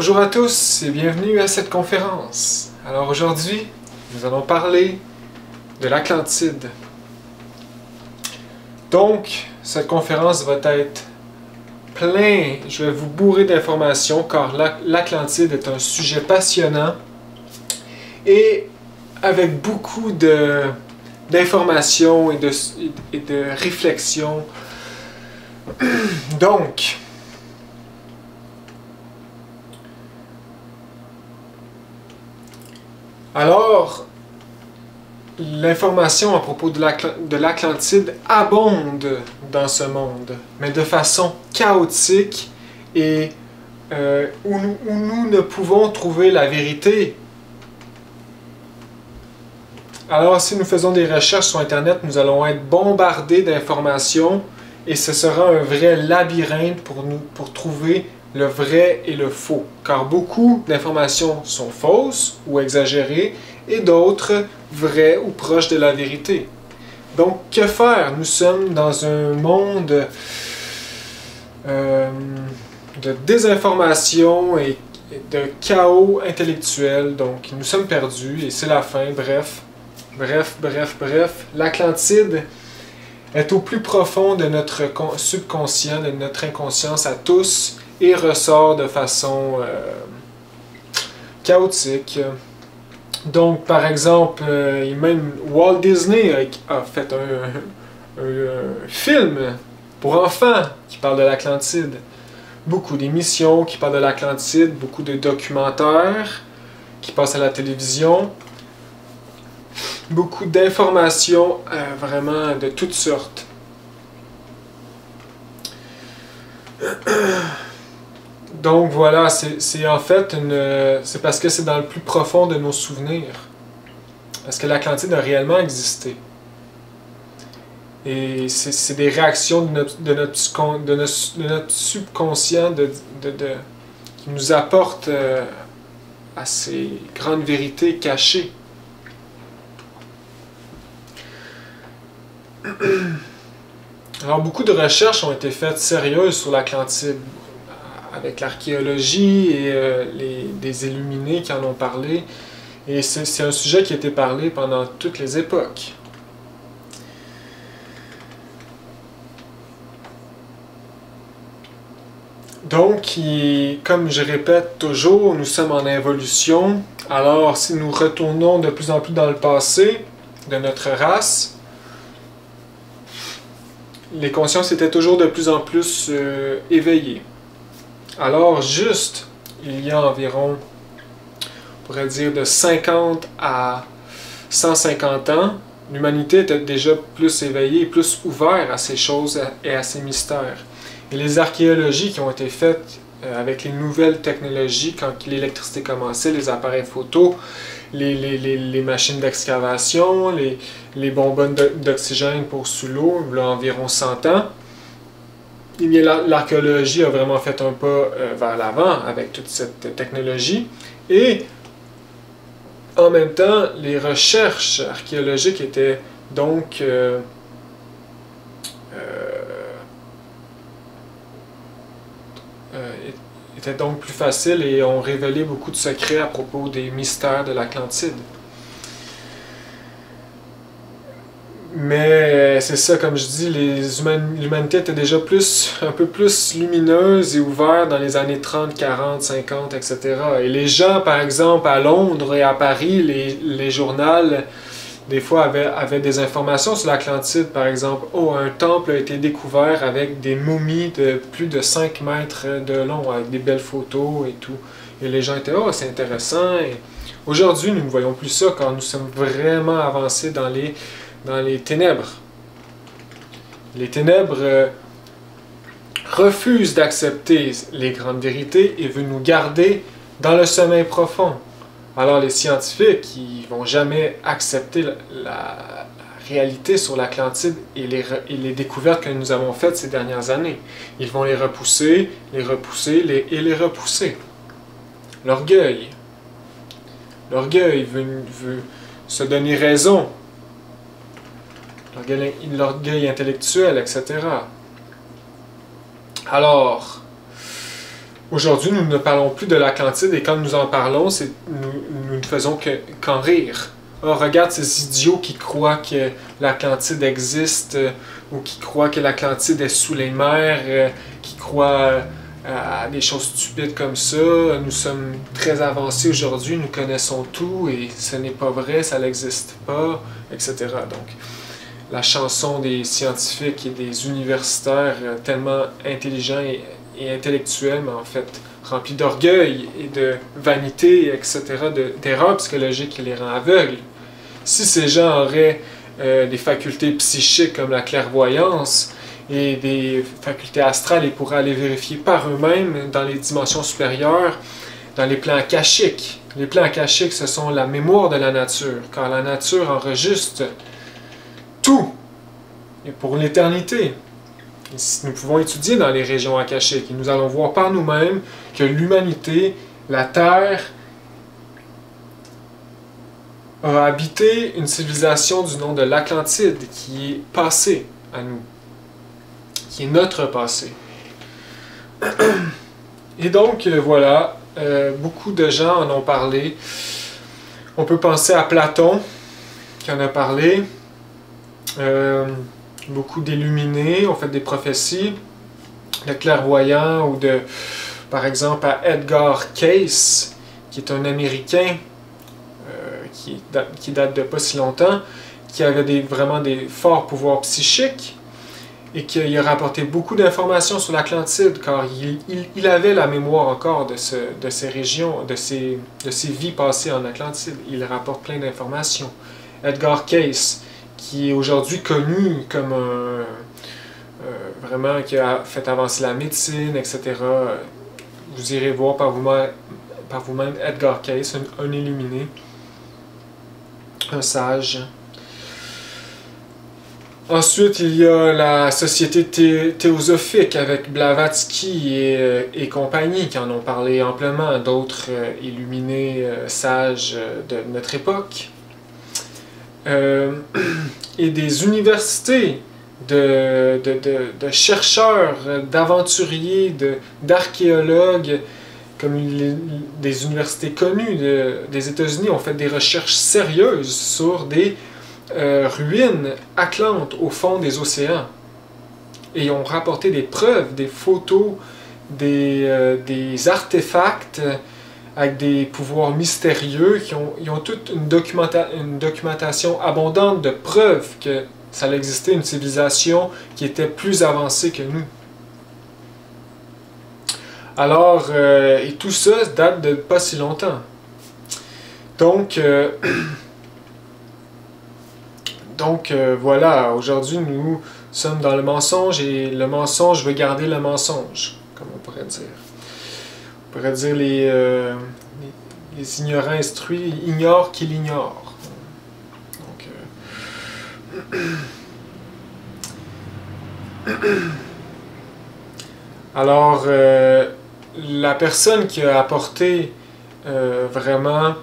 Bonjour à tous et bienvenue à cette conférence. Alors aujourd'hui, nous allons parler de l'Atlantide. Donc, cette conférence va être je vais vous bourrer d'informations car l'Atlantide est un sujet passionnant et avec beaucoup d'informations et de réflexions. Donc, alors, l'information à propos de l'Atlantide abonde dans ce monde, mais de façon chaotique et où nous ne pouvons trouver la vérité. Alors, si nous faisons des recherches sur Internet, nous allons être bombardés d'informations et ce sera un vrai labyrinthe pour trouver le vrai et le faux. Car beaucoup d'informations sont fausses ou exagérées et d'autres vraies ou proches de la vérité. Donc, que faire? Nous sommes dans un monde de désinformation et de chaos intellectuel. Donc, nous sommes perdus et c'est la fin. Bref. L'Atlantide est au plus profond de notre subconscient, de notre inconscience à tous et ressort de façon chaotique. Donc, par exemple, même Walt Disney a fait un film pour enfants qui parle de l'Atlantide. Beaucoup d'émissions qui parlent de l'Atlantide, beaucoup de documentaires qui passent à la télévision. Beaucoup d'informations vraiment de toutes sortes. Donc voilà, c'est en fait c'est parce que c'est dans le plus profond de nos souvenirs. Parce que l'Atlantide a réellement existé. Et c'est des réactions de notre subconscient qui nous apportent à ces grandes vérités cachées. Alors, beaucoup de recherches ont été faites sérieuses sur l'Atlantide, avec l'archéologie et des illuminés qui en ont parlé. Et c'est un sujet qui a été parlé pendant toutes les époques. Donc, comme je répète toujours, nous sommes en évolution. Alors, si nous retournons de plus en plus dans le passé de notre race, les consciences étaient toujours de plus en plus éveillées. Alors, juste, il y a environ, on pourrait dire, de 50 à 150 ans, l'humanité était déjà plus éveillée, plus ouverte à ces choses et à ces mystères. Et les archéologies qui ont été faites avec les nouvelles technologies, quand l'électricité commençait, les appareils photo, les machines d'excavation, les bonbonnes d'oxygène pour sous l'eau, il y a environ 100 ans, l'archéologie a vraiment fait un pas vers l'avant avec toute cette technologie. Et en même temps, les recherches archéologiques étaient donc plus faciles et ont révélé beaucoup de secrets à propos des mystères de l'Atlantide. Mais c'est ça, comme je dis, l'humanité était déjà un peu plus lumineuse et ouverte dans les années 30, 40, 50, etc. Et les gens, par exemple, à Londres et à Paris, les journaux, des fois, avaient des informations sur l'Atlantide, par exemple. Oh, un temple a été découvert avec des momies de plus de 5 mètres de long, avec des belles photos et tout. Et les gens étaient, oh, c'est intéressant. Et aujourd'hui, nous ne voyons plus ça, car nous sommes vraiment avancés dans les ténèbres. Les ténèbres refusent d'accepter les grandes vérités et veulent nous garder dans le sommeil profond. Alors les scientifiques, ils vont jamais accepter la réalité sur l'Atlantide et les découvertes que nous avons faites ces dernières années. Ils vont les repousser, les repousser. L'orgueil. L'orgueil veut se donner raison. L'orgueil intellectuel, etc. Alors, Aujourd'hui, nous ne parlons plus de l'Atlantide et quand nous en parlons, nous ne faisons qu'en rire. Oh, regarde ces idiots qui croient que l'Atlantide existe ou qui croient que l'Atlantide est sous les mers, qui croient à des choses stupides comme ça. Nous sommes très avancés aujourd'hui, nous connaissons tout et ce n'est pas vrai, ça n'existe pas, etc. Donc, la chanson des scientifiques et des universitaires tellement intelligents et intellectuels, mais en fait remplis d'orgueil et de vanité, etc., d'erreurs psychologiques qui les rend aveugles. Si ces gens auraient des facultés psychiques comme la clairvoyance et des facultés astrales, ils pourraient aller vérifier par eux-mêmes dans les dimensions supérieures, dans les plans akashiques. Les plans akashiques, ce sont la mémoire de la nature, car la nature enregistre tout, et pour l'éternité. Nous pouvons étudier dans les régions akashiques et nous allons voir par nous-mêmes que l'humanité, la Terre, a habité une civilisation du nom de l'Atlantide qui est passée à nous, qui est notre passé. Et donc, voilà, beaucoup de gens en ont parlé. On peut penser à Platon, qui en a parlé. Beaucoup d'illuminés ont fait des prophéties, de clairvoyants ou de, par exemple, à Edgar Cayce, qui est un Américain qui date de pas si longtemps, qui avait vraiment des forts pouvoirs psychiques et qui a rapporté beaucoup d'informations sur l'Atlantide, car il avait la mémoire encore de ces régions, de ces vies passées en Atlantide. Il rapporte plein d'informations. Edgar Cayce, qui est aujourd'hui connu comme vraiment qui a fait avancer la médecine, etc. Vous irez voir par vous-même Edgar Cayce, un illuminé, un sage. Ensuite, il y a la société théosophique avec Blavatsky et compagnie qui en ont parlé amplement, d'autres illuminés sages de notre époque. Et des universités de chercheurs, d'aventuriers, d'archéologues, comme des universités connues des États-Unis ont fait des recherches sérieuses sur des ruines atlantes au fond des océans. Et ils ont rapporté des preuves, des photos, des artefacts avec des pouvoirs mystérieux, ils ont toute une documentation abondante de preuves que ça existait une civilisation qui était plus avancée que nous. Alors, et tout ça date de pas si longtemps. Donc, voilà, aujourd'hui nous sommes dans le mensonge et le mensonge veut garder le mensonge, comme on pourrait dire. On pourrait dire les ignorants instruits ignorent qu'ils ignorent. Donc, alors, la personne qui a apporté vraiment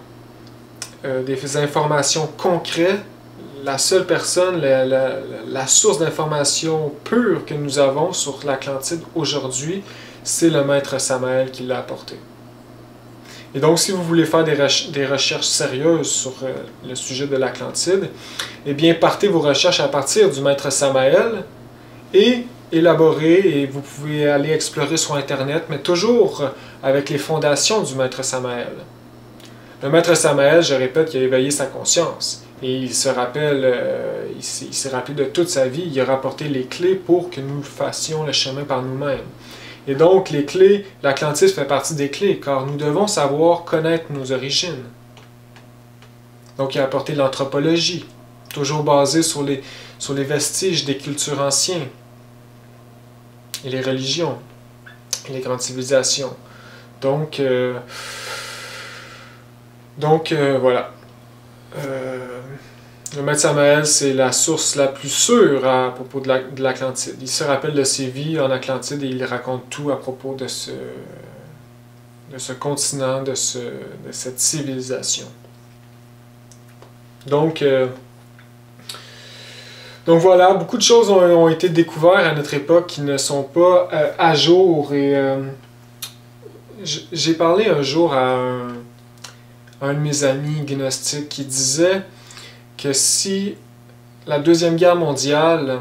des informations concrètes, la seule personne, la source d'information pure que nous avons sur l'Atlantide aujourd'hui, c'est le maître Samael qui l'a apporté. Et donc, si vous voulez faire des recherches sérieuses sur le sujet de l'Atlantide, eh bien, partez vos recherches à partir du maître Samael et élaborer, et vous pouvez aller explorer sur Internet, mais toujours avec les fondations du maître Samael. Le maître Samael, je répète, il a éveillé sa conscience. Et il s'est rappelé de toute sa vie, il a rapporté les clés pour que nous fassions le chemin par nous-mêmes. Et donc, les clés, l'Atlantide fait partie des clés, car nous devons savoir connaître nos origines. Donc, il a apporté l'anthropologie, toujours basée sur les vestiges des cultures anciennes, et les religions, et les grandes civilisations. Donc voilà. Le maître Samael, c'est la source la plus sûre à propos de l'Atlantide. Il se rappelle de ses vies en Atlantide et il raconte tout à propos de ce continent, de cette civilisation. Donc voilà, beaucoup de choses ont été découvertes à notre époque qui ne sont pas à jour et j'ai parlé un jour à un de mes amis gnostiques qui disait que si la Deuxième Guerre mondiale,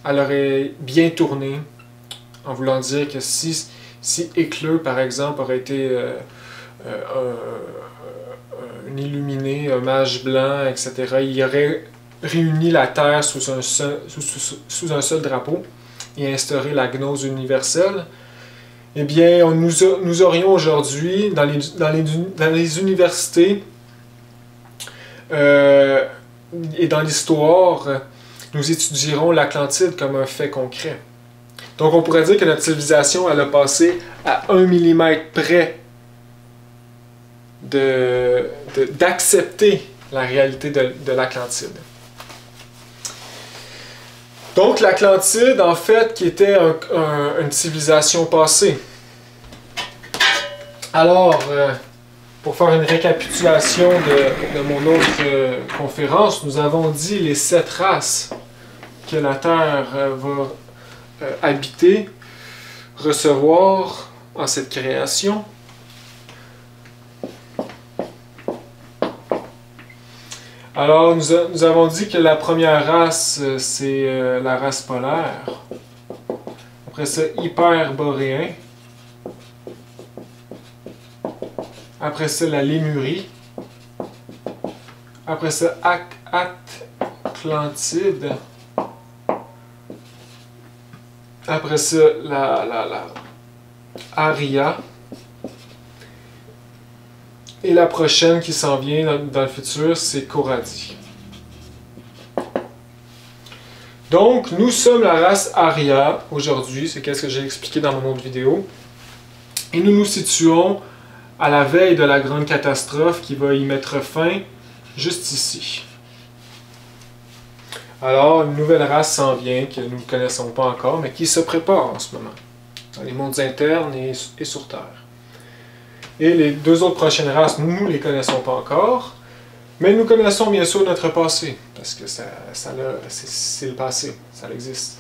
elle aurait bien tourné, en voulant dire que si Hitler, par exemple, aurait été un illuminé, un mage blanc, etc., il aurait réuni la Terre sous un seul drapeau et instauré la gnose universelle, eh bien, nous aurions aujourd'hui, dans les universités et dans l'histoire, nous étudierons l'Atlantide comme un fait concret. Donc, on pourrait dire que notre civilisation, elle a passé à 1 millimètre près d'accepter la réalité de l'Atlantide. Donc, l'Atlantide, en fait, qui était une civilisation passée. Alors, pour faire une récapitulation de mon autre conférence, nous avons dit les 7 races que la Terre va habiter, recevoir en cette création. Alors, nous avons dit que la première race, c'est la race polaire. Après ça, hyperboréen. Après ça, la Lémurie. Après ça, Atlantide. Après ça, la Aria. Et la prochaine qui s'en vient dans le futur, c'est Coradi. Donc, nous sommes la race Aria aujourd'hui, c'est ce que j'ai expliqué dans mon autre vidéo. Et nous nous situons à la veille de la grande catastrophe qui va y mettre fin juste ici. Alors, une nouvelle race s'en vient que nous ne connaissons pas encore, mais qui se prépare en ce moment, dans les mondes internes et sur Terre. Et les 2 autres prochaines races, nous ne les connaissons pas encore, mais nous connaissons bien sûr notre passé, parce que c'est le passé, ça existe.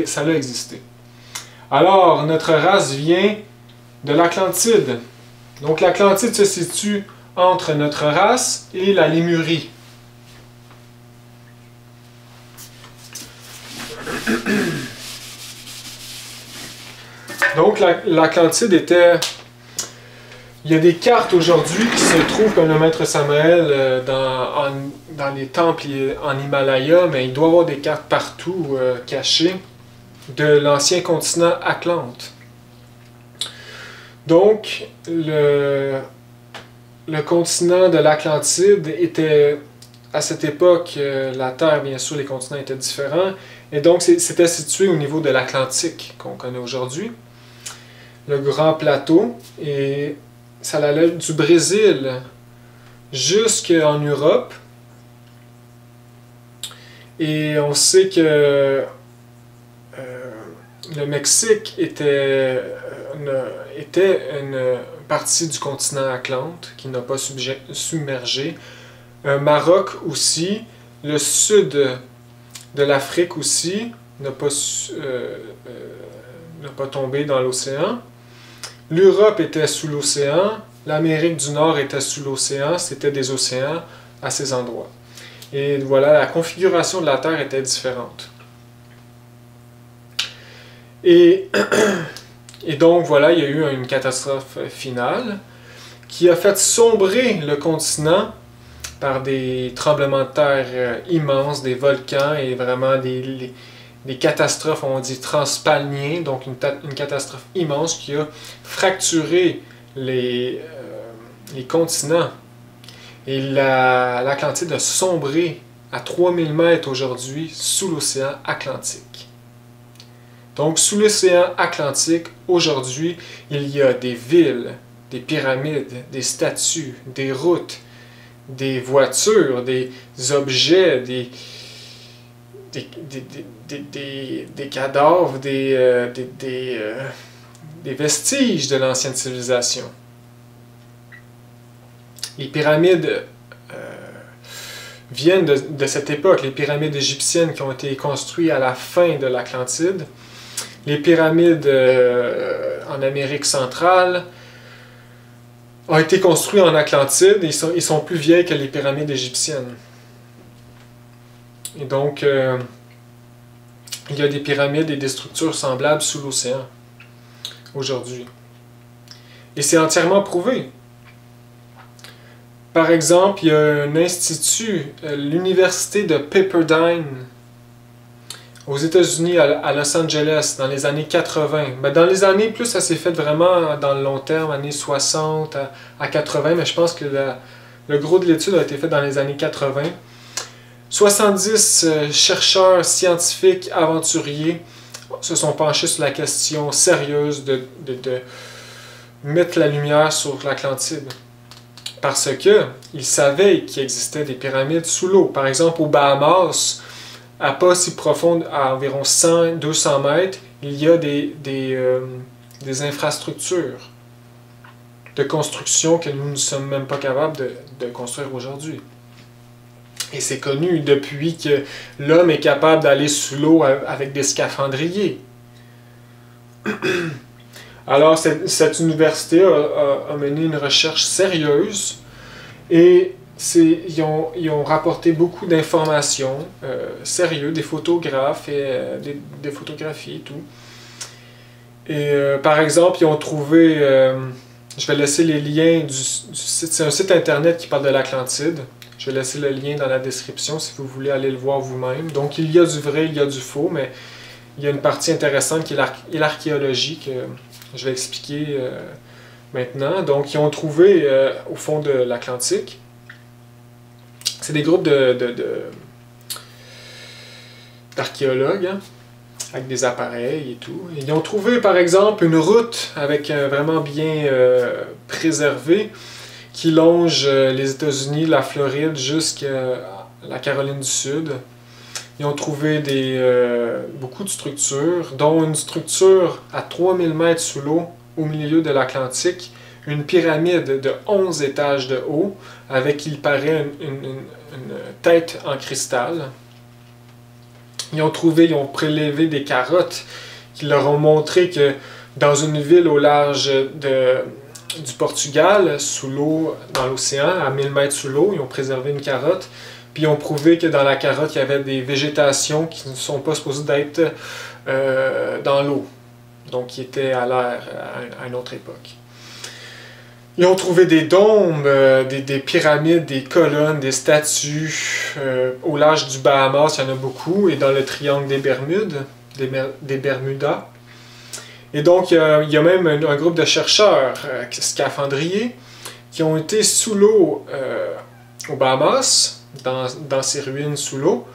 Ça a existé. Alors, notre race vient de l'Atlantide. Donc l'Atlantide se situe entre notre race et la Lémurie. Donc l'Atlantide était... Il y a des cartes aujourd'hui qui se trouvent comme le Maître Samael dans les temples en Himalaya, mais il doit y avoir des cartes partout cachées de l'ancien continent Atlante. Donc, le continent de l'Atlantide était, à cette époque, la Terre, bien sûr, les continents étaient différents, et donc c'était situé au niveau de l'Atlantique qu'on connaît aujourd'hui, le grand plateau, et ça allait du Brésil jusqu'en Europe, et on sait que le Mexique était une partie du continent Atlante qui n'a pas submergé. Maroc aussi, le sud de l'Afrique aussi n'a pas tombé dans l'océan. L'Europe était sous l'océan, l'Amérique du Nord était sous l'océan, c'était des océans à ces endroits. Et voilà, la configuration de la Terre était différente. Et donc voilà, il y a eu une catastrophe finale qui a fait sombrer le continent par des tremblements de terre immenses, des volcans et vraiment des catastrophes, on dit transpalmiennes, donc une catastrophe immense qui a fracturé les continents. Et l'Atlantide a sombré à 3000 mètres aujourd'hui sous l'océan Atlantique. Donc, sous l'océan Atlantique, aujourd'hui, il y a des villes, des pyramides, des statues, des routes, des voitures, des objets, des cadavres, des vestiges de l'ancienne civilisation. Les pyramides viennent de cette époque, les pyramides égyptiennes qui ont été construites à la fin de l'Atlantide, les pyramides en Amérique centrale, ont été construits en Atlantide et ils sont plus vieilles que les pyramides égyptiennes. Et donc, il y a des pyramides et des structures semblables sous l'océan aujourd'hui. Et c'est entièrement prouvé. Par exemple, il y a un institut, l'université de Pepperdine, aux États-Unis, à Los Angeles, dans les années 80. Mais dans les années, plus ça s'est fait vraiment dans le long terme, années 60 à 80, mais je pense que le gros de l'étude a été fait dans les années 80. 70 chercheurs, scientifiques, aventuriers se sont penchés sur la question sérieuse de mettre la lumière sur l'Atlantide. Parce qu'ils savaient qu'il existait des pyramides sous l'eau. Par exemple, aux Bahamas, à pas si profonde, à environ 100-200 mètres, il y a des infrastructures de construction que nous ne sommes même pas capables de construire aujourd'hui. Et c'est connu depuis que l'homme est capable d'aller sous l'eau avec des scaphandriers. Alors, cette université a mené une recherche sérieuse et ils ont rapporté beaucoup d'informations sérieuses, des photographes et des photographies et tout. Et par exemple, ils ont trouvé, je vais laisser les liens du site, c'est un site internet qui parle de l'Atlantide. Je vais laisser le lien dans la description si vous voulez aller le voir vous-même. Donc, il y a du vrai, il y a du faux, mais il y a une partie intéressante qui est l'archéologie que je vais expliquer maintenant. Donc, ils ont trouvé au fond de l'Atlantique. C'est des groupes d'archéologues, hein, avec des appareils et tout. Et ils ont trouvé, par exemple, une route avec vraiment bien préservée qui longe les États-Unis, la Floride, jusqu'à la Caroline du Sud. Ils ont trouvé beaucoup de structures, dont une structure à 3000 mètres sous l'eau, au milieu de l'Atlantique, une pyramide de 11 étages de haut, avec, il paraît, une tête en cristal. Ils ont prélevé des carottes qui leur ont montré que dans une ville au large du Portugal, sous l'eau, dans l'océan, à 1000 mètres sous l'eau, ils ont préservé une carotte. Puis ils ont prouvé que dans la carotte, il y avait des végétations qui ne sont pas supposées d'être dans l'eau. Donc qui étaient à l'air à une autre époque. Ils ont trouvé des dômes, des pyramides, des colonnes, des statues. Au large du Bahamas, il y en a beaucoup. Et dans le triangle des Bermudes, des Bermudas. Et donc, il y a même un groupe de chercheurs scaphandriers qui ont été sous l'eau aux Bahamas, dans ces ruines sous l'eau,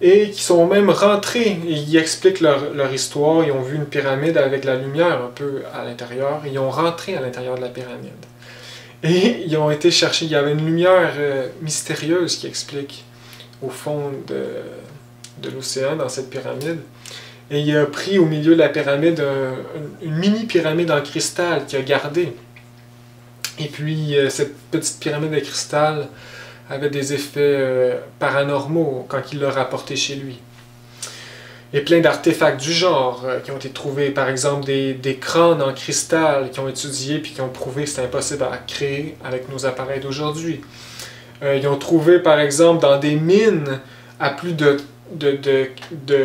et qui sont même rentrés, et ils expliquent leur histoire. Ils ont vu une pyramide avec la lumière un peu à l'intérieur, et ils ont rentré à l'intérieur de la pyramide. Et ils ont été chercher, il y avait une lumière mystérieuse qui explique au fond de l'océan, dans cette pyramide. Et il a pris au milieu de la pyramide une mini-pyramide en cristal qu'il a gardée. Et puis, cette petite pyramide de cristal avait des effets paranormaux quand il l'a rapporté chez lui. Et plein d'artefacts du genre qui ont été trouvés, par exemple des crânes en cristal qui ont étudié puis qui ont prouvé que c'est impossible à créer avec nos appareils d'aujourd'hui. Ils ont trouvé, par exemple, dans des mines à plus de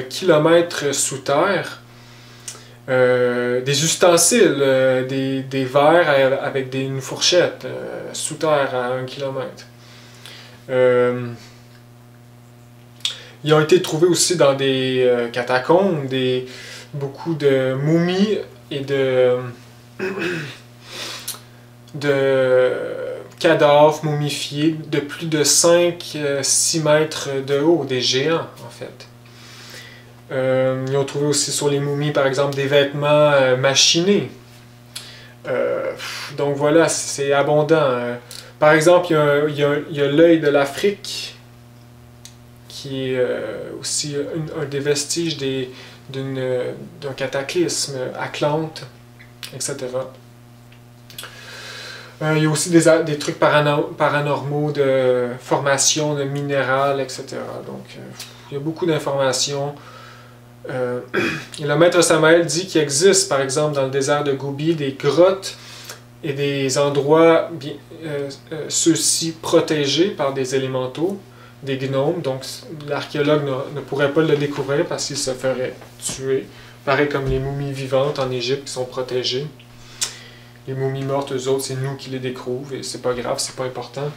kilomètres sous terre, des ustensiles, des verres avec une fourchette sous terre à 1 kilomètre. Ils ont été trouvés aussi dans des catacombes, beaucoup de momies et de cadavres momifiés de plus de 5-6 mètres de haut, des géants en fait. Ils ont trouvé aussi sur les momies, par exemple, des vêtements machinés. Donc voilà, c'est abondant. Par exemple, il y a l'œil de l'Afrique, qui est aussi un des vestiges d'un cataclysme, Atlante, etc. Il y a aussi des trucs paranormaux de formation de minéral, etc. Donc, il y a beaucoup d'informations. Et le maître Samael dit qu'il existe, par exemple, dans le désert de Gobi, des grottes et des endroits, ceux-ci protégés par des élémentaux, des gnomes, donc l'archéologue ne pourrait pas le découvrir parce qu'il se ferait tuer. Pareil comme les momies vivantes en Égypte qui sont protégées. Les momies mortes, eux autres, c'est nous qui les découvrons et c'est pas grave, c'est pas important.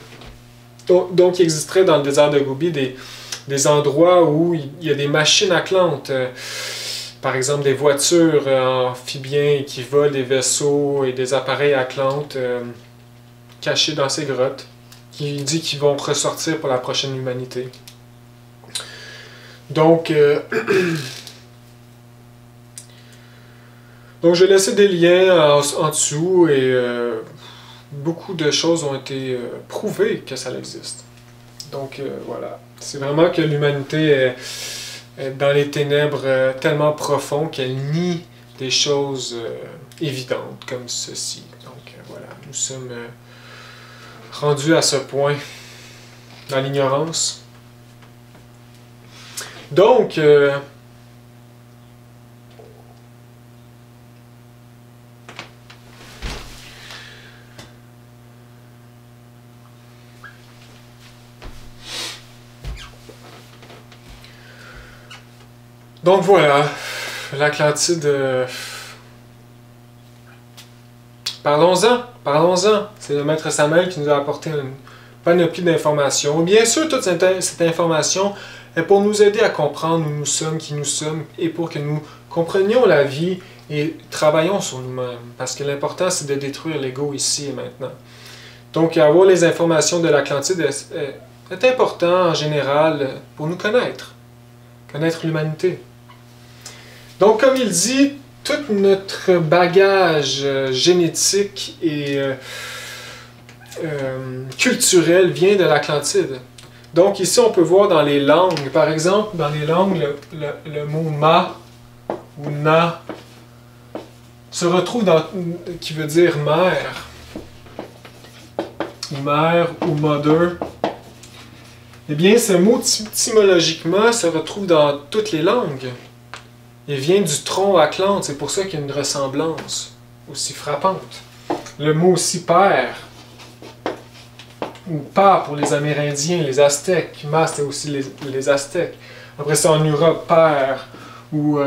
Donc il existerait dans le désert de Gobi des endroits où il y a des machines atlantes, par exemple des voitures amphibiens qui volent des vaisseaux et des appareils atlantes cachés dans ces grottes, qui dit qu'ils vont ressortir pour la prochaine humanité. Donc, donc j'ai laissé des liens en dessous et beaucoup de choses ont été prouvées que ça existe. Donc voilà, c'est vraiment que l'humanité est dans les ténèbres tellement profondes qu'elle nie des choses évidentes comme ceci. Donc voilà, nous sommes rendus à ce point dans l'ignorance. Donc, voilà, l'Atlantide. Parlons-en. C'est le maître Samuel qui nous a apporté une panoplie d'informations. Bien sûr, toute cette information est pour nous aider à comprendre où nous sommes, qui nous sommes, et pour que nous comprenions la vie et travaillons sur nous-mêmes. Parce que l'important, c'est de détruire l'ego ici et maintenant. Donc, avoir les informations de l'Atlantide est important en général pour nous connaître l'humanité. Donc, comme il dit, tout notre bagage génétique et culturel vient de l'Atlantide. Donc ici, on peut voir dans les langues, par exemple, dans les langues, le mot « ma » ou « na » se retrouve qui veut dire « mère » ou « mère » ou « mother ». Eh bien, ce mot, étymologiquement, se retrouve dans toutes les langues. Il vient du tronc Atlante, c'est pour ça qu'il y a une ressemblance aussi frappante. Le mot aussi père, ou pa pour les Amérindiens, les Aztèques, ma c'était aussi les Aztèques. Après ça en Europe, père, ou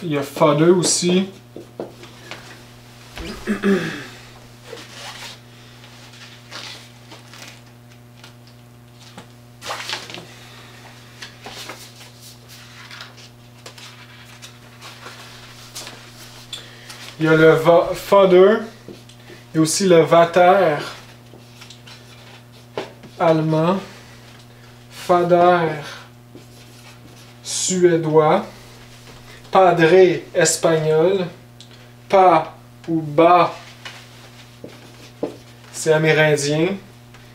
il y a father aussi. Il y a le father et aussi le vater allemand, fader suédois, padre espagnol, pa ou ba c'est amérindien.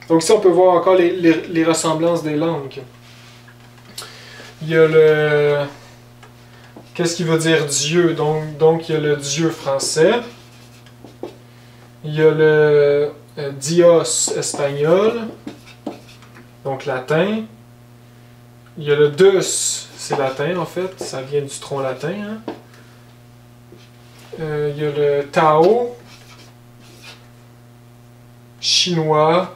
Donc ici on peut voir encore les ressemblances des langues. Il y a le... Qu'est-ce qui veut dire Dieu? Donc il y a le Dieu français. Il y a le Dios espagnol, donc latin. Il y a le Deus, c'est latin en fait, ça vient du tronc latin. Hein? Il y a le Tao, chinois.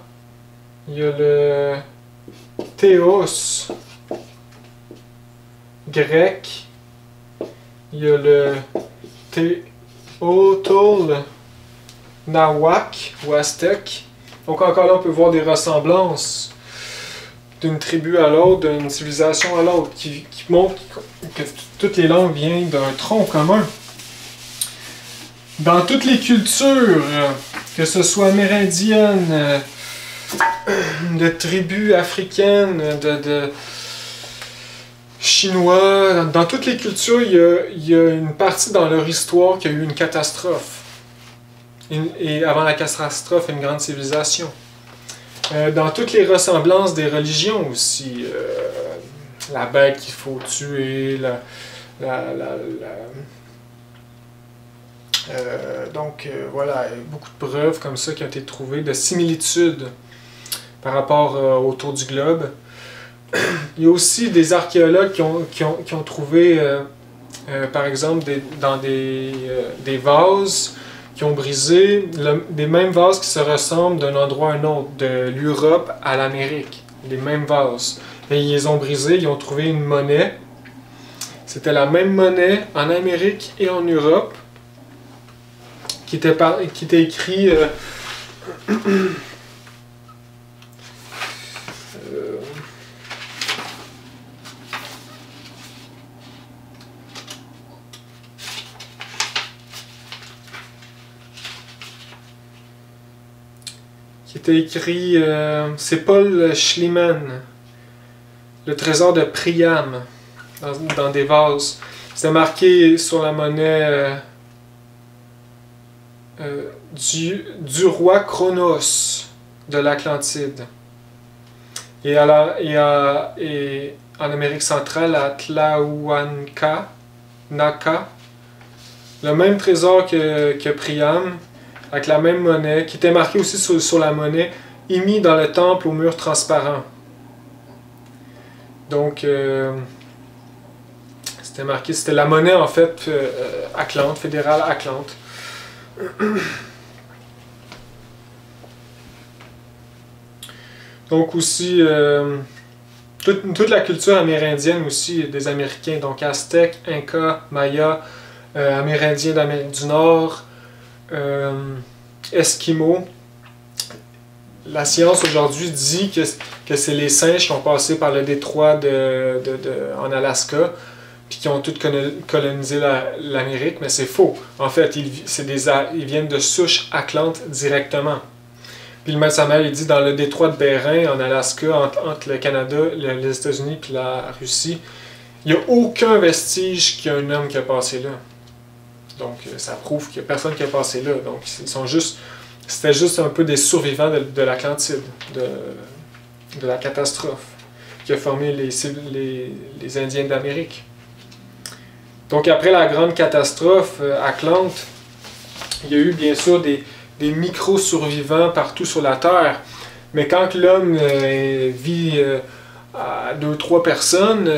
Il y a le Théos, grec. Il y a le Teotl, Nahuac ou Aztèque. Donc encore là, on peut voir des ressemblances d'une tribu à l'autre, d'une civilisation à l'autre, qui montrent que toutes les langues viennent d'un tronc commun. Dans toutes les cultures, que ce soit amérindienne, de tribus africaines, de chinois, dans toutes les cultures, il y a une partie dans leur histoire qui a eu une catastrophe. Et avant la catastrophe, une grande civilisation. Dans toutes les ressemblances des religions aussi. La bête qu'il faut tuer, voilà, beaucoup de preuves comme ça qui ont été trouvées, de similitudes par rapport autour du globe. Il y a aussi des archéologues qui ont trouvé, par exemple, dans des vases qui ont brisé des mêmes vases qui se ressemblent d'un endroit à un autre, de l'Europe à l'Amérique. Les mêmes vases. Et ils les ont brisés, ils ont trouvé une monnaie. C'était la même monnaie en Amérique et en Europe qui était écrit c'est Paul Schliemann, le trésor de Priam, dans des vases. C'est marqué sur la monnaie du roi Chronos de l'Atlantide. Et en Amérique centrale, à Tlahuanca, Naka, le même trésor que Priam, avec la même monnaie, qui était marqué aussi sur la monnaie, émis dans le temple au mur transparent. Donc, c'était marqué, c'était la monnaie en fait, Atlante, fédérale Atlante. Donc aussi, toute la culture amérindienne aussi, des Américains, donc Aztèques, Incas, Mayas, Amérindiens d'Amérique du Nord, Esquimaux. La science aujourd'hui dit que c'est les singes qui ont passé par le détroit en Alaska puis qui ont tous colonisé l'Amérique, mais c'est faux. En fait, ils viennent de souches atlantes directement. Puis le Metsamer, il dit dans le détroit de Bering, en Alaska, entre le Canada, les États-Unis puis la Russie, il n'y a aucun vestige qu'il y a un homme qui a passé là. Donc, ça prouve qu'il n'y a personne qui a passé là. Donc, c'était juste un peu des survivants de l'Atlantide, de la catastrophe qui a formé les Indiens d'Amérique. Donc, après la grande catastrophe, Atlante, il y a eu bien sûr des micro-survivants partout sur la Terre. Mais quand l'homme vit à 2-3 personnes,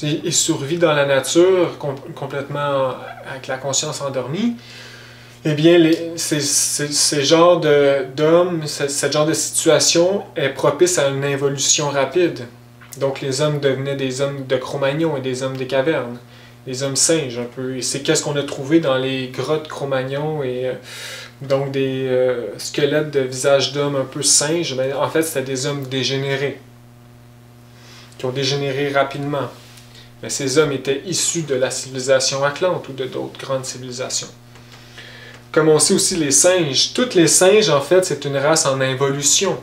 il survit dans la nature complètement avec la conscience endormie, eh bien, ces genres d'hommes, ce genre de situation est propice à une évolution rapide. Donc, les hommes devenaient des hommes de Cro-Magnon et des hommes des cavernes, des hommes singes un peu. Et c'est qu'est-ce qu'on a trouvé dans les grottes Cro-Magnon et donc des squelettes de visages d'hommes un peu singes. Mais en fait, c'était des hommes dégénérés, qui ont dégénéré rapidement. Mais ces hommes étaient issus de la civilisation Atlante ou de d'autres grandes civilisations. Comme on sait aussi les singes, tous les singes en fait c'est une race en involution.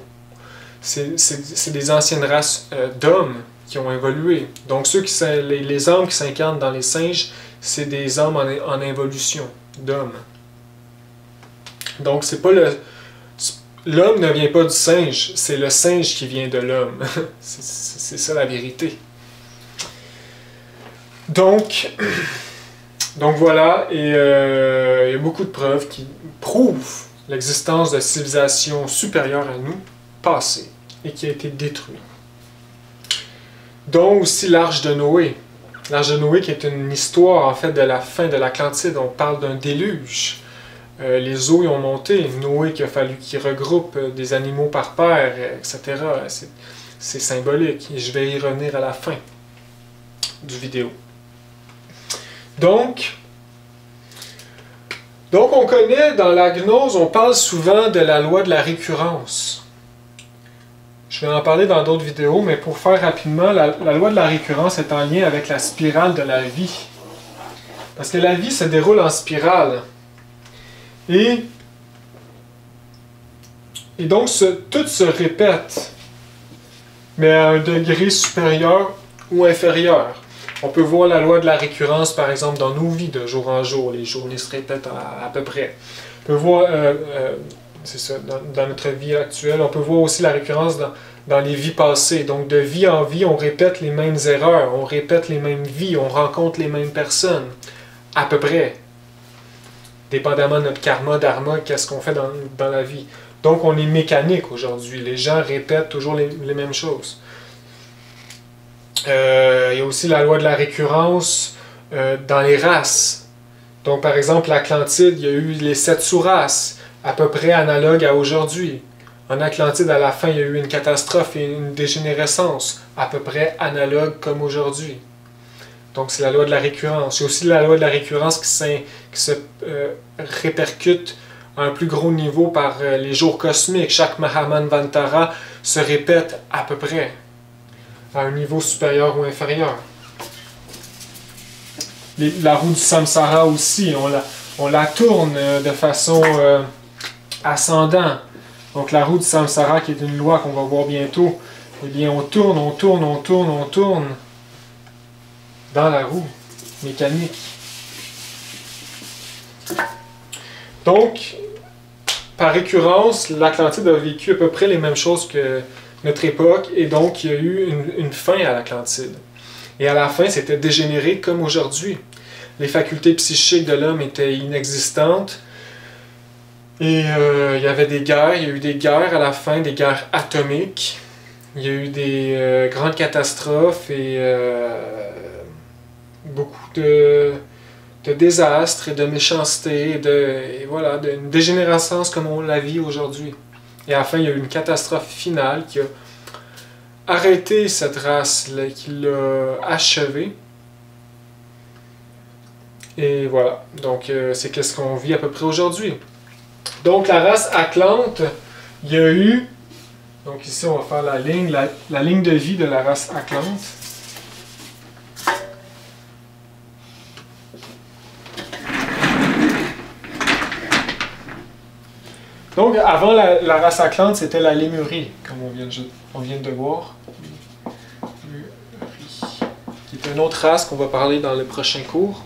C'est des anciennes races d'hommes qui ont évolué. Donc les âmes qui s'incarnent dans les singes, c'est des âmes en involution d'hommes. Donc c'est pas l'homme ne vient pas du singe, c'est le singe qui vient de l'homme. C'est ça la vérité. Donc voilà, et il y a beaucoup de preuves qui prouvent l'existence de civilisations supérieures à nous, passées, et qui a été détruite. Dont aussi l'Arche de Noé. L'Arche de Noé qui est une histoire en fait de la fin de l'Atlantide. On parle d'un déluge. Les eaux y ont monté. Noé qui a fallu qu'il regroupe des animaux par paire, etc. C'est symbolique. Et je vais y revenir à la fin du vidéo. Donc on connaît, dans la gnose, on parle souvent de la loi de la récurrence. Je vais en parler dans d'autres vidéos, mais pour faire rapidement, la loi de la récurrence est en lien avec la spirale de la vie. Parce que la vie se déroule en spirale. Et donc, tout se répète, mais à un degré supérieur ou inférieur. On peut voir la loi de la récurrence, par exemple, dans nos vies de jour en jour. Les journées se répètent à peu près. On peut voir, c'est ça, dans notre vie actuelle, on peut voir aussi la récurrence dans les vies passées. Donc, de vie en vie, on répète les mêmes erreurs, on répète les mêmes vies, on rencontre les mêmes personnes, à peu près. Dépendamment de notre karma, dharma, qu'est-ce qu'on fait dans la vie. Donc, on est mécanique aujourd'hui. Les gens répètent toujours les mêmes choses. Il y a aussi la loi de la récurrence dans les races. Donc, par exemple, l'Atlantide, il y a eu les 7 Souras, à peu près analogues à aujourd'hui. En Atlantide, à la fin, il y a eu une catastrophe et une dégénérescence, à peu près analogue comme aujourd'hui. Donc, c'est la loi de la récurrence. Il y a aussi la loi de la récurrence qui se répercute à un plus gros niveau par les jours cosmiques. Chaque Mahamanvantara se répète à peu près à un niveau supérieur ou inférieur. La roue du samsara aussi, on la tourne de façon ascendante. Donc la roue du samsara, qui est une loi qu'on va voir bientôt, eh bien on tourne dans la roue mécanique. Donc, par récurrence, l'Atlantide a vécu à peu près les mêmes choses que notre époque, et donc il y a eu une fin à l'Atlantide. Et à la fin, c'était dégénéré comme aujourd'hui. Les facultés psychiques de l'homme étaient inexistantes. Et il y avait des guerres. Il y a eu des guerres à la fin, des guerres atomiques. Il y a eu des grandes catastrophes et beaucoup de désastres et de méchanceté. Et voilà, d'une dégénérescence comme on la vit aujourd'hui. Et à la fin, il y a eu une catastrophe finale qui a arrêté cette race-là, qui l'a achevée. Et voilà, donc c'est qu'est-ce qu'on vit à peu près aujourd'hui. Donc la race Atlante, il y a eu, donc ici on va faire la ligne de vie de la race Atlante. Donc avant la race Atlante, c'était la Lémurie, comme on vient de voir. Qui est une autre race qu'on va parler dans le prochain cours.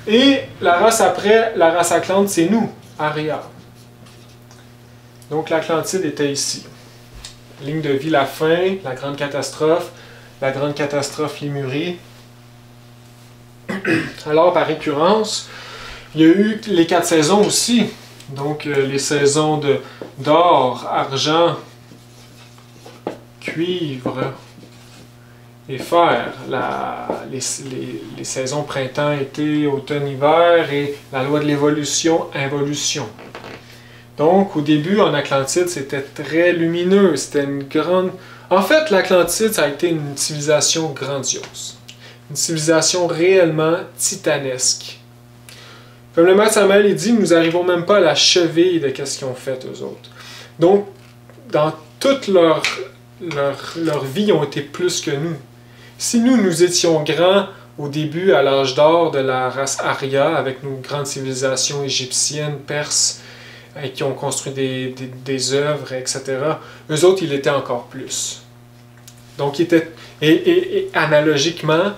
Et la race après, la race Atlante, c'est nous, Arya. Donc l'Atlantide était ici. Ligne de vie, la fin, la grande catastrophe Lémurie. Alors, par récurrence, il y a eu les 4 saisons aussi. Donc, les saisons d'or, argent, cuivre et fer. Les saisons printemps, été, automne, hiver et la loi de l'évolution, involution. Donc, au début, en Atlantide, c'était très lumineux. C'était une grande... En fait, l'Atlantide, ça a été une civilisation grandiose. Une civilisation réellement titanesque. Comme le maître Samael il dit, nous n'arrivons même pas à la cheville de ce qu'ils ont fait eux autres. Donc, dans toute leur vie, ils ont été plus que nous. Si nous étions grands au début, à l'âge d'or de la race Arya, avec nos grandes civilisations égyptiennes, perses, et qui ont construit des œuvres, etc., eux autres, ils étaient encore plus. Donc, ils étaient... Et analogiquement,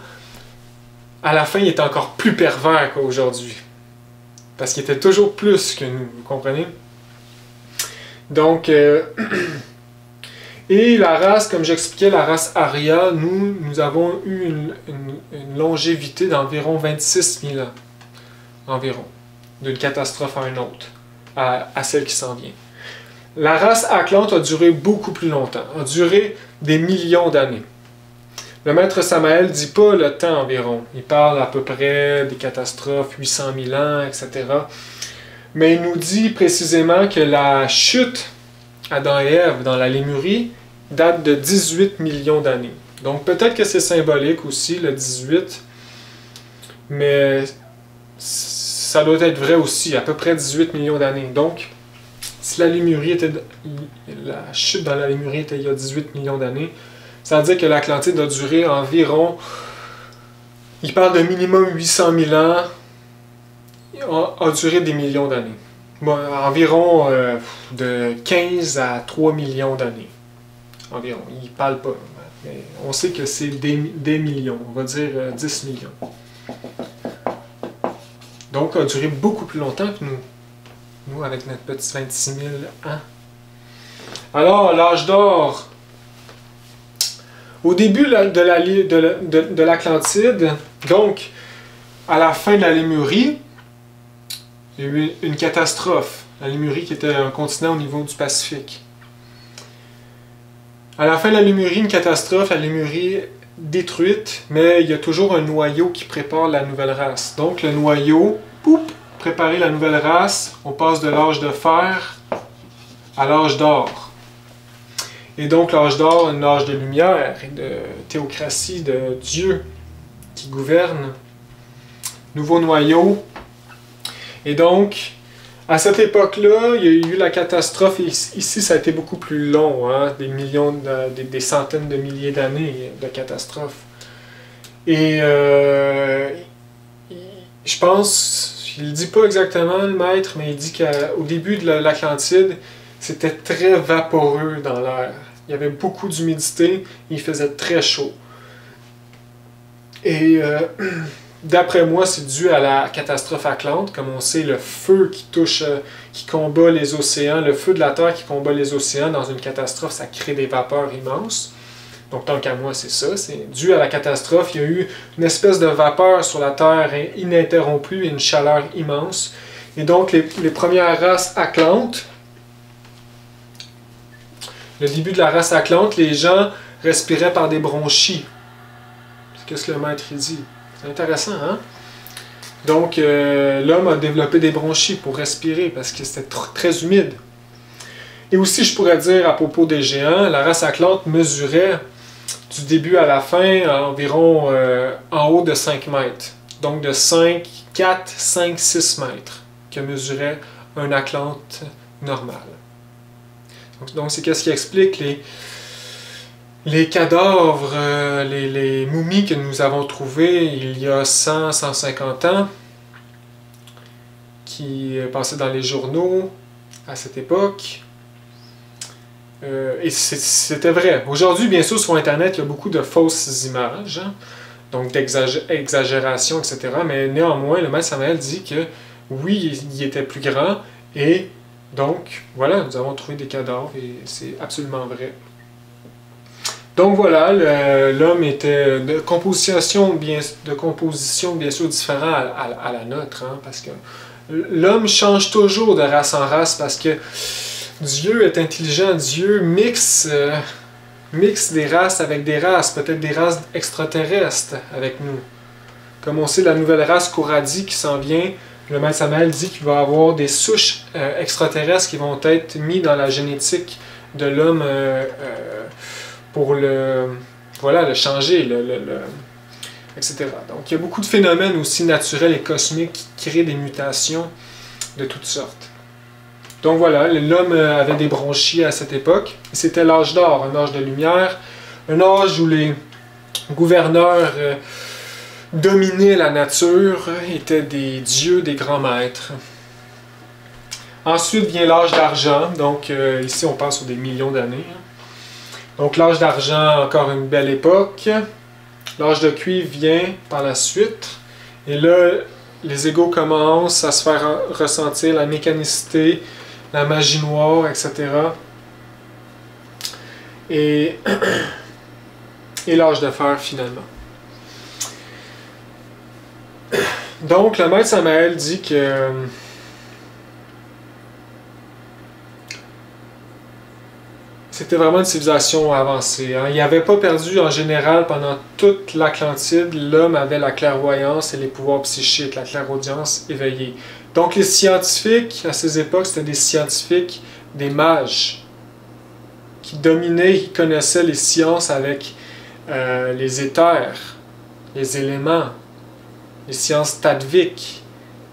à la fin, ils étaient encore plus pervers qu'aujourd'hui. Parce qu'ils étaient toujours plus que nous, vous comprenez? Donc, et la race, comme j'expliquais, la race Arya, nous avons eu une longévité d'environ 26 000 ans. Environ. D'une catastrophe à une autre. À celle qui s'en vient. La race Atlante a duré beaucoup plus longtemps. A duré des millions d'années. Le maître Samael ne dit pas le temps environ. Il parle à peu près des catastrophes, 800 000 ans, etc. Mais il nous dit précisément que la chute Adam et Ève dans la Lémurie date de 18 millions d'années. Donc peut-être que c'est symbolique aussi, le 18, mais ça doit être vrai aussi, à peu près 18 millions d'années. Donc, si la chute dans la Lémurie était il y a 18 millions d'années, ça veut dire que l'Atlantide a duré environ, il parle de minimum 800 000 ans, a duré des millions d'années. Bon, environ de 15 à 3 millions d'années. Environ. Il ne parle pas. Mais on sait que c'est des millions. On va dire 10 millions. Donc, a duré beaucoup plus longtemps que nous. Nous, avec notre petit 26 000 ans. Alors, l'âge d'or. Au début de l'Atlantide, donc, à la fin de la Lémurie, il y a eu une catastrophe. La Lémurie qui était un continent au niveau du Pacifique. À la fin de la Lémurie, une catastrophe, la Lémurie détruite, mais il y a toujours un noyau qui prépare la nouvelle race. Donc le noyau, poup, préparer la nouvelle race, on passe de l'âge de fer à l'âge d'or. Et donc l'âge d'or, un âge de lumière et de théocratie, de Dieu qui gouverne. Nouveau noyau. Et donc, à cette époque-là, il y a eu la catastrophe. Ici, ça a été beaucoup plus long, hein, des millions, des centaines de milliers d'années de catastrophe. Et je pense, il ne dit pas exactement le maître, mais il dit qu'au début de l'Atlantide, c'était très vaporeux dans l'air. Il y avait beaucoup d'humidité, il faisait très chaud. Et d'après moi, c'est dû à la catastrophe Atlante. Comme on sait, le feu qui combat les océans, le feu de la Terre qui combat les océans dans une catastrophe, ça crée des vapeurs immenses. Donc tant qu'à moi, c'est ça. C'est dû à la catastrophe. Il y a eu une espèce de vapeur sur la Terre ininterrompue et une chaleur immense. Et donc les premières races Atlantes, le début de la race Atlante, les gens respiraient par des bronchies. C'est ce que le maître dit. C'est intéressant, hein? Donc, l'homme a développé des bronchies pour respirer parce que c'était très humide. Et aussi, je pourrais dire à propos des géants, la race Atlante mesurait du début à la fin environ en haut de 5 mètres. Donc, de 4, 5, 6 mètres que mesurait un Atlante normal. Donc, c'est qu'est-ce qui explique les cadavres, les momies que nous avons trouvées il y a 100, 150 ans, qui passaient dans les journaux à cette époque. Et c'était vrai. Aujourd'hui, bien sûr, sur Internet, il y a beaucoup de fausses images, hein, donc d'exagération, etc. Mais néanmoins, le maître Samael dit que oui, il était plus grand, et donc, voilà, nous avons trouvé des cadavres, et c'est absolument vrai. Donc voilà, l'homme était de composition bien sûr différente à la nôtre, hein, parce que l'homme change toujours de race en race parce que Dieu est intelligent, Dieu mixe des races avec des races, peut-être des races extraterrestres avec nous. Comme on sait, la nouvelle race Koradi qui s'en vient, le maître Samael dit qu'il va y avoir des souches extraterrestres qui vont être mises dans la génétique de l'homme pour le changer, etc. Donc il y a beaucoup de phénomènes aussi naturels et cosmiques qui créent des mutations de toutes sortes. Donc voilà, l'homme avait des bronchies à cette époque. C'était l'âge d'or, un âge de lumière, un âge où les gouverneurs dominaient la nature, étaient des dieux, des grands maîtres. Ensuite vient l'âge d'argent, donc ici on passe sur des millions d'années. Donc l'âge d'argent, encore une belle époque. L'âge de cuivre vient par la suite. Et là, les égos commencent à se faire ressentir la mécanicité, la magie noire, etc. Et l'âge de fer finalement. Donc le maître Samael dit que c'était vraiment une civilisation avancée. Hein. Il n'avait pas perdu en général pendant toute l'Atlantide. L'homme avait la clairvoyance et les pouvoirs psychiques, la clairaudience éveillée. Donc les scientifiques, à ces époques, c'était des scientifiques, des mages, qui dominaient, qui connaissaient les sciences avec les éthers, les éléments, les sciences tadviques,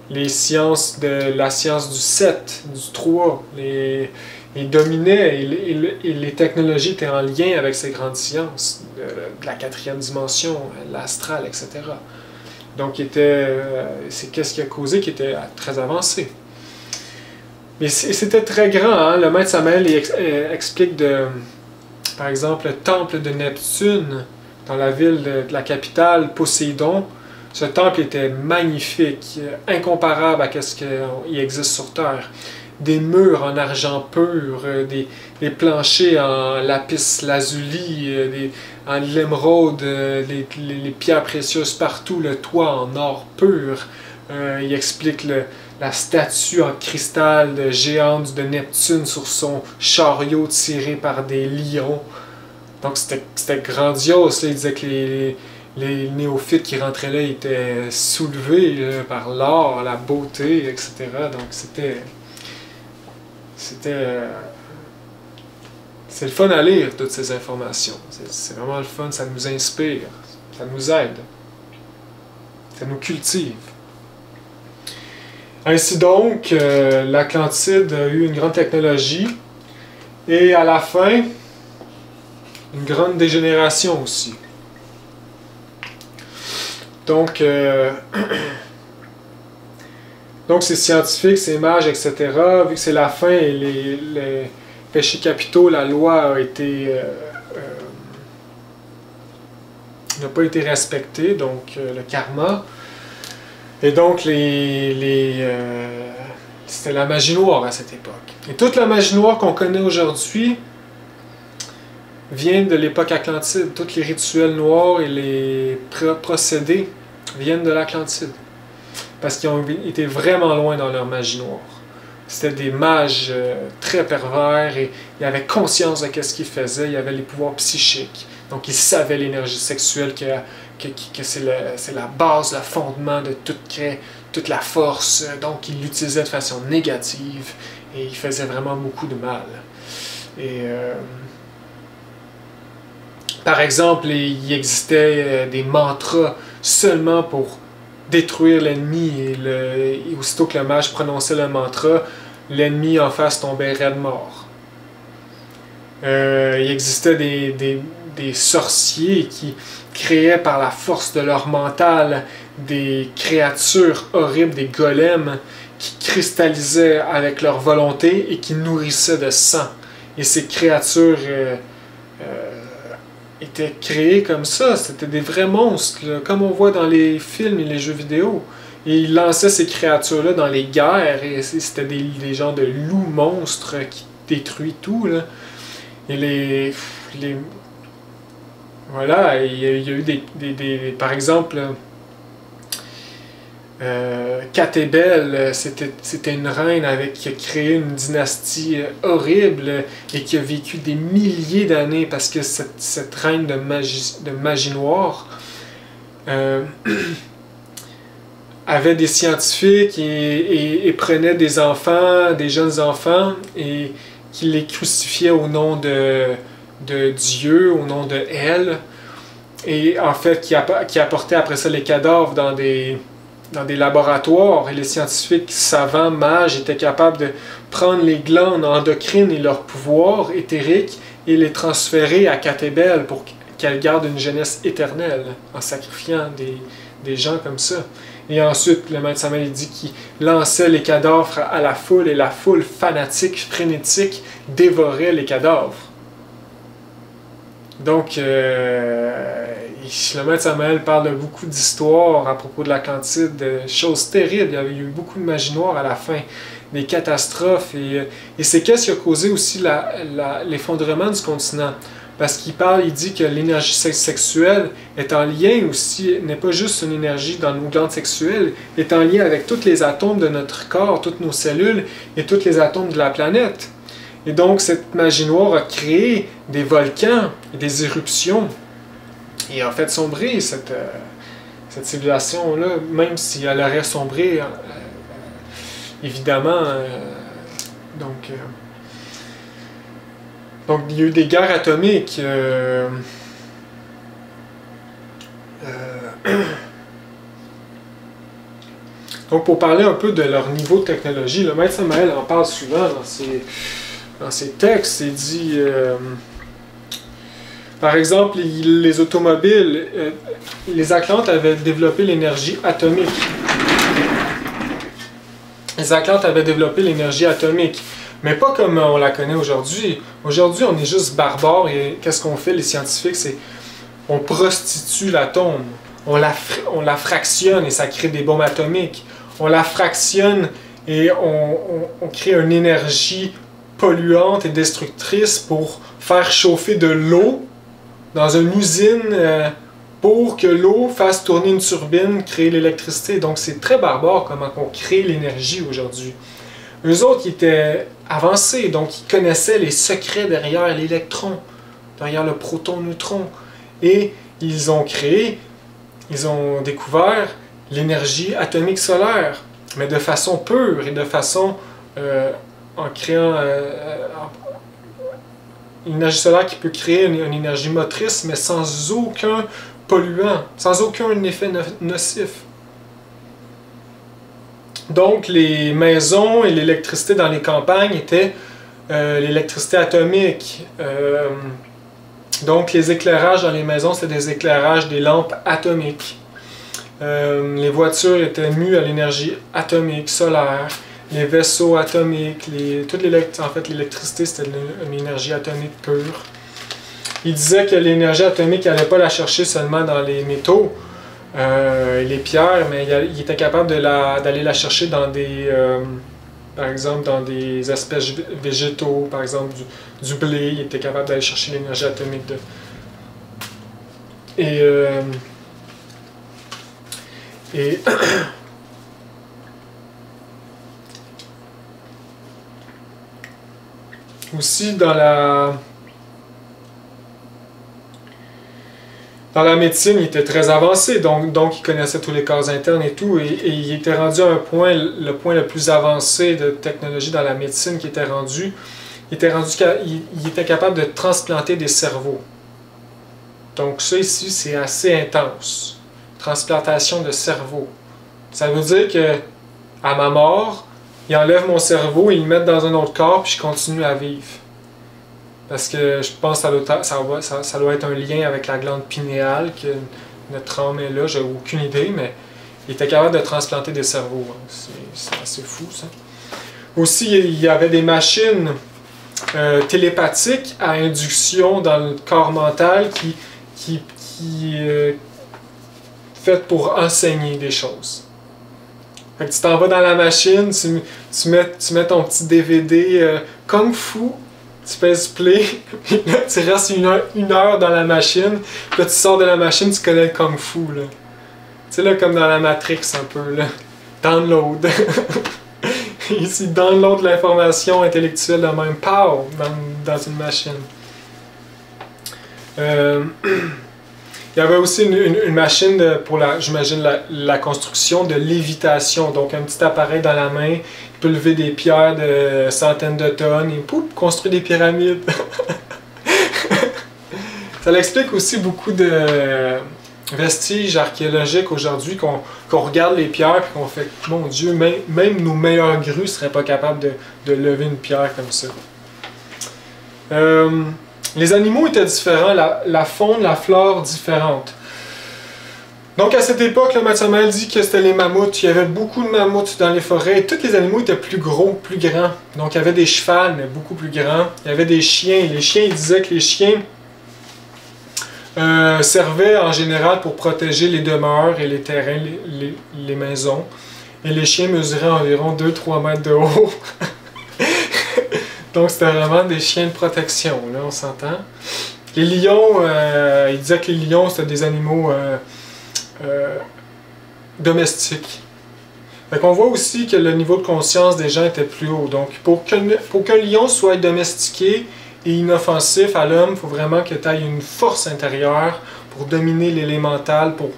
les sciences la science du 7, du 3, ils dominaient et les technologies étaient en lien avec ces grandes sciences, de la 4e dimension, l'astral, etc. Donc, c'est qu'est-ce qui a causé qui était très avancé. Mais c'était très grand, hein? Le maître Samael explique par exemple, le temple de Neptune, dans la ville de la capitale, Poséidon. Ce temple était magnifique, incomparable à ce qui existe sur Terre. Des murs en argent pur, des planchers en lapis lazuli, en l'émeraude, les pierres précieuses partout, le toit en or pur. Il explique la statue en cristal géante de Neptune sur son chariot tiré par des lions. Donc c'était grandiose. Là. Il disait que les néophytes qui rentraient là étaient soulevés là, par l'art, la beauté, etc. Donc c'est le fun à lire, toutes ces informations. C'est vraiment le fun, ça nous inspire, ça nous aide, ça nous cultive. Ainsi donc, l'Atlantide a eu une grande technologie et à la fin, une grande dégénération aussi. Donc, donc ces scientifiques, ces mages, etc., vu que c'est la fin et les péchés capitaux, la loi a été n'a pas été respectée, donc le karma. Et donc c'était la magie noire à cette époque. Et toute la magie noire qu'on connaît aujourd'hui vient de l'époque atlantide. Tous les rituels noirs et les procédés viennent de l'Atlantide. Parce qu'ils ont été vraiment loin dans leur magie noire. C'était des mages très pervers et ils avaient conscience de ce qu'ils faisaient. Ils avaient les pouvoirs psychiques. Donc ils savaient l'énergie sexuelle que c'est la base, le fondement de toute la force. Donc ils l'utilisaient de façon négative et ils faisaient vraiment beaucoup de mal. Et par exemple, il existait des mantras seulement pour détruire l'ennemi et aussitôt que le mage prononçait le mantra, l'ennemi en face tombait raide mort. Il existait des sorciers qui créaient par la force de leur mental des créatures horribles, des golems qui cristallisaient avec leur volonté et qui nourrissaient de sang. Et ces créatures étaient créées comme ça, c'était des vrais monstres, là, comme on voit dans les films et les jeux vidéo. Et ils lançaient ces créatures-là dans les guerres, et c'était des genres de loups monstres qui détruisent tout, là. Et voilà, il y a eu par exemple, Catébel, c'était une reine qui a créé une dynastie horrible et qui a vécu des milliers d'années parce que cette reine de magie noire avait des scientifiques et prenait des enfants, des jeunes enfants, et qui les crucifiait au nom de Dieu, au nom de elle, et en fait qui apportait après ça les cadavres dans des laboratoires, et les scientifiques savants, mages, étaient capables de prendre les glandes endocrines et leurs pouvoirs éthériques et les transférer à Catébel pour qu'elle garde une jeunesse éternelle en sacrifiant des gens comme ça. Et ensuite, le maître Samael dit qu'il lançait les cadavres à la foule, et la foule fanatique, frénétique, dévorait les cadavres. Donc, le maître Samael parle de beaucoup d'histoires à propos de l'Atlantide, de choses terribles. Il y avait eu beaucoup de magie noire à la fin, des catastrophes. Et c'est qu'est-ce qui a causé aussi l'effondrement du continent. Parce il dit que l'énergie sexuelle est en lien aussi, n'est pas juste une énergie dans nos glandes sexuelles, est en lien avec tous les atomes de notre corps, toutes nos cellules et tous les atomes de la planète. Et donc cette magie noire a créé des volcans et des éruptions et a fait sombrer cette civilisation-là, même si elle aurait sombré, évidemment. Donc, il y a eu des guerres atomiques. Donc, pour parler un peu de leur niveau de technologie, le maître Samael en parle souvent dans ses textes. Il dit, par exemple, les automobiles, les Atlantes avaient développé l'énergie atomique. Les Atlantes avaient développé l'énergie atomique. Mais pas comme on la connaît aujourd'hui. Aujourd'hui, on est juste barbares et qu'est-ce qu'on fait, les scientifiques? C'est on prostitue l'atome. On la fractionne et ça crée des bombes atomiques. On la fractionne et on crée une énergie polluante et destructrice pour faire chauffer de l'eau dans une usine pour que l'eau fasse tourner une turbine, créer l'électricité. Donc c'est très barbare comment on crée l'énergie aujourd'hui. Eux autres, ils étaient avancés, donc ils connaissaient les secrets derrière l'électron. derrière le proton-neutron. Et ils ont découvert l'énergie atomique solaire, mais de façon pure et de façon en créant une énergie solaire qui peut créer une énergie motrice, mais sans aucun polluant, sans aucun effet nocif. Donc les maisons et l'électricité dans les campagnes étaient l'électricité atomique. Donc les éclairages dans les maisons, c'était des éclairages des lampes atomiques. Les voitures étaient mues à l'énergie atomique, solaire. Les vaisseaux atomiques, en fait l'électricité c'était une énergie atomique pure. Il disait que l'énergie atomique, il n'allait pas la chercher seulement dans les métaux et les pierres, mais il était capable d'aller la chercher dans des, par exemple dans des espèces végétaux, par exemple du blé, il était capable d'aller chercher l'énergie atomique de... Et aussi dans la médecine, il était très avancé, donc il connaissait tous les corps internes et tout, et il était rendu à le point le plus avancé de technologie dans la médecine il était capable de transplanter des cerveaux. Donc ça ici, c'est assez intense. Transplantation de cerveau. Ça veut dire que à ma mort, ils enlèvent mon cerveau, ils le mettent dans un autre corps, puis je continue à vivre. Parce que je pense que ça doit être un lien avec la glande pinéale, que notre âme est là, j'ai aucune idée, mais il était capable de transplanter des cerveaux. C'est assez fou, ça. Aussi, il y avait des machines télépathiques à induction dans le corps mental qui faites pour enseigner des choses. Fait que tu t'en vas dans la machine, tu mets ton petit DVD Kung Fu, tu pèses play, puis là tu restes une heure dans la machine, puis là tu sors de la machine, tu connais le Kung Fu, là. Tu sais, là, comme dans la Matrix un peu, là. Download. Ici, download l'information intellectuelle de même, pow, dans une machine. Il y avait aussi une machine pour j'imagine, la construction de lévitation. Donc, un petit appareil dans la main, il peut lever des pierres de centaines de tonnes et pouf, construire des pyramides. Ça l'explique aussi beaucoup de vestiges archéologiques aujourd'hui, qu'on regarde les pierres et qu'on fait, mon Dieu, même nos meilleurs grues ne seraient pas capables de lever une pierre comme ça. Les animaux étaient différents, la faune, la flore différente. Donc à cette époque, le Matsumael dit que c'était les mammouths. Il y avait beaucoup de mammouths dans les forêts. Et tous les animaux étaient plus gros, plus grands. Donc il y avait des chevals, mais beaucoup plus grands. Il y avait des chiens. Les chiens, il disait que les chiens servaient en général pour protéger les demeures et les terrains, les maisons. Et les chiens mesuraient environ 2-3 mètres de haut. Donc c'était vraiment des chiens de protection, là, on s'entend. Les lions, il disait que les lions c'était des animaux domestiques. Fait qu'on voit aussi que le niveau de conscience des gens était plus haut. Donc pour qu'un lion soit domestiqué et inoffensif à l'homme, il faut vraiment que tu aies une force intérieure pour dominer l'élémental, pour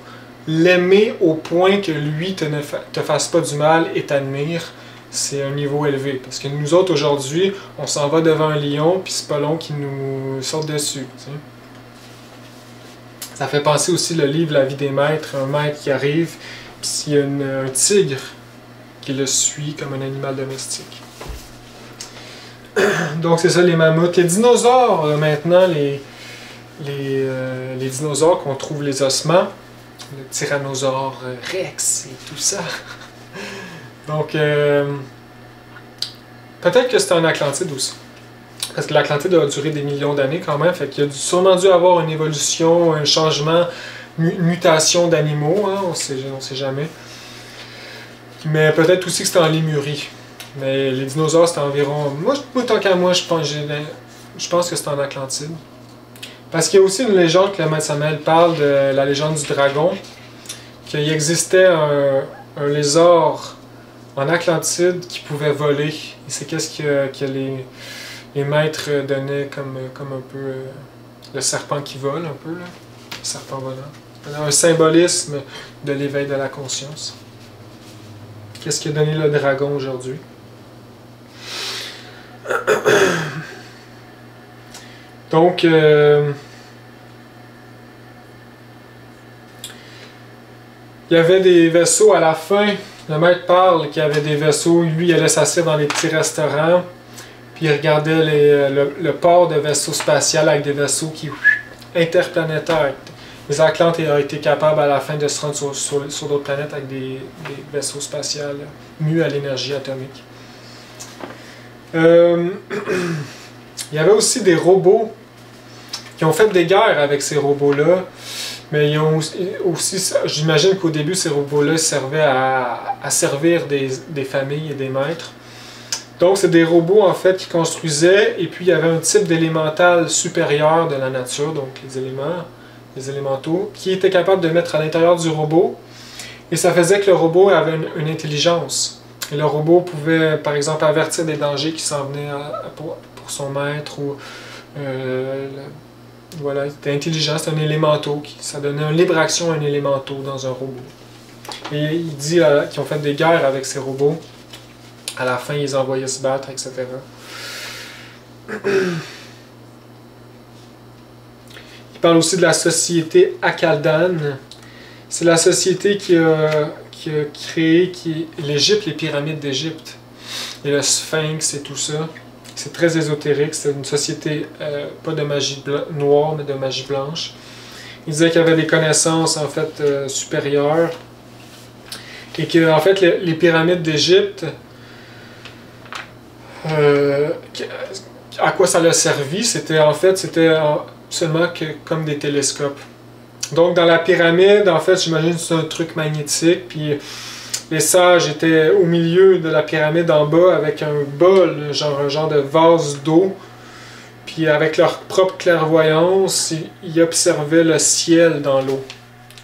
l'aimer au point que lui te fasse pas du mal et t'admire. C'est un niveau élevé. Parce que nous autres, aujourd'hui, on s'en va devant un lion, puis c'est pas long qu'il nous saute dessus. T'sais. Ça fait penser aussi le livre La vie des maîtres, un maître qui arrive, puis il y a un tigre qui le suit comme un animal domestique. Donc c'est ça les mammouths. Les dinosaures, maintenant, les dinosaures qu'on trouve les ossements, le tyrannosaure Rex et tout ça. Donc, peut-être que c'était en Atlantide aussi. Parce que l'Atlantide a duré des millions d'années quand même. Fait qu'il a sûrement dû avoir une évolution, un changement, une mutation d'animaux. Hein, on sait jamais. Mais peut-être aussi que c'était en Lémurie. Mais les dinosaures, c'était environ... Moi, tant qu'à moi, je pense que c'était en Atlantide. Parce qu'il y a aussi une légende que le Matsumael parle de la légende du dragon. Qu'il existait un lézard en Atlantide qui pouvait voler. Et c'est qu'est-ce que les maîtres donnaient comme un peu le serpent qui vole un peu, là. Le serpent volant. Un symbolisme de l'éveil de la conscience. Qu'est-ce qui a donné le dragon aujourd'hui? Donc, il y avait des vaisseaux à la fin. Le maître parle qu'il y avait des vaisseaux. Lui, il allait s'asseoir dans les petits restaurants. Puis il regardait le port de vaisseaux spatials avec des vaisseaux qui interplanétaires. Les Atlantes ont été capables à la fin de se rendre sur d'autres planètes avec des vaisseaux spatials mus à l'énergie atomique. Il y avait aussi des robots qui ont fait des guerres avec ces robots-là. Mais ils ont aussi j'imagine qu'au début, ces robots-là servaient à servir des familles et des maîtres. Donc, c'est des robots, en fait, qui construisaient, et puis il y avait un type d'élémental supérieur de la nature, donc les élémentaux, qui étaient capables de mettre à l'intérieur du robot, et ça faisait que le robot avait une intelligence. Et le robot pouvait, par exemple, avertir des dangers qui s'en venaient pour son maître, ou voilà, c'était intelligent, c'était un élémentaux, ça donnait une libre action à un élémentaux dans un robot. Et il dit qu'ils ont fait des guerres avec ces robots. À la fin, ils les envoyaient se battre, etc. Il parle aussi de la société Akaldan. C'est la société qui a créé l'Égypte, les pyramides d'Égypte. Et le Sphinx et tout ça. C'est très ésotérique. C'est une société, pas de magie noire, mais de magie blanche. Il disait qu'il y avait des connaissances, en fait, supérieures. Et que, en fait, les pyramides d'Égypte, à quoi ça l'a servi, c'était seulement comme des télescopes. Donc dans la pyramide, en fait, j'imagine que c'est un truc magnétique, puis les sages étaient au milieu de la pyramide en bas avec un bol, un genre de vase d'eau, puis avec leur propre clairvoyance, ils observaient le ciel dans l'eau.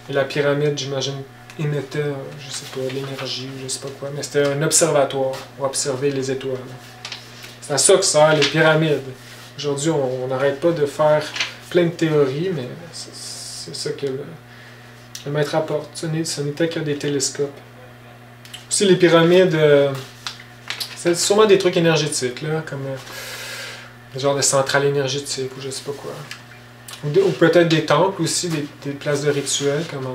Et la pyramide, j'imagine, émettait, je sais pas, l'énergie, je sais pas quoi, mais c'était un observatoire pour observer les étoiles. C'est à ça que servent les pyramides. Aujourd'hui, on n'arrête pas de faire plein de théories, mais c'est ça que le maître apporte. Ce n'était que des télescopes. Aussi, les pyramides, c'est sûrement des trucs énergétiques, là, comme des genres de centrales énergétiques, ou je sais pas quoi. Ou peut-être des temples aussi, des places de rituels, comme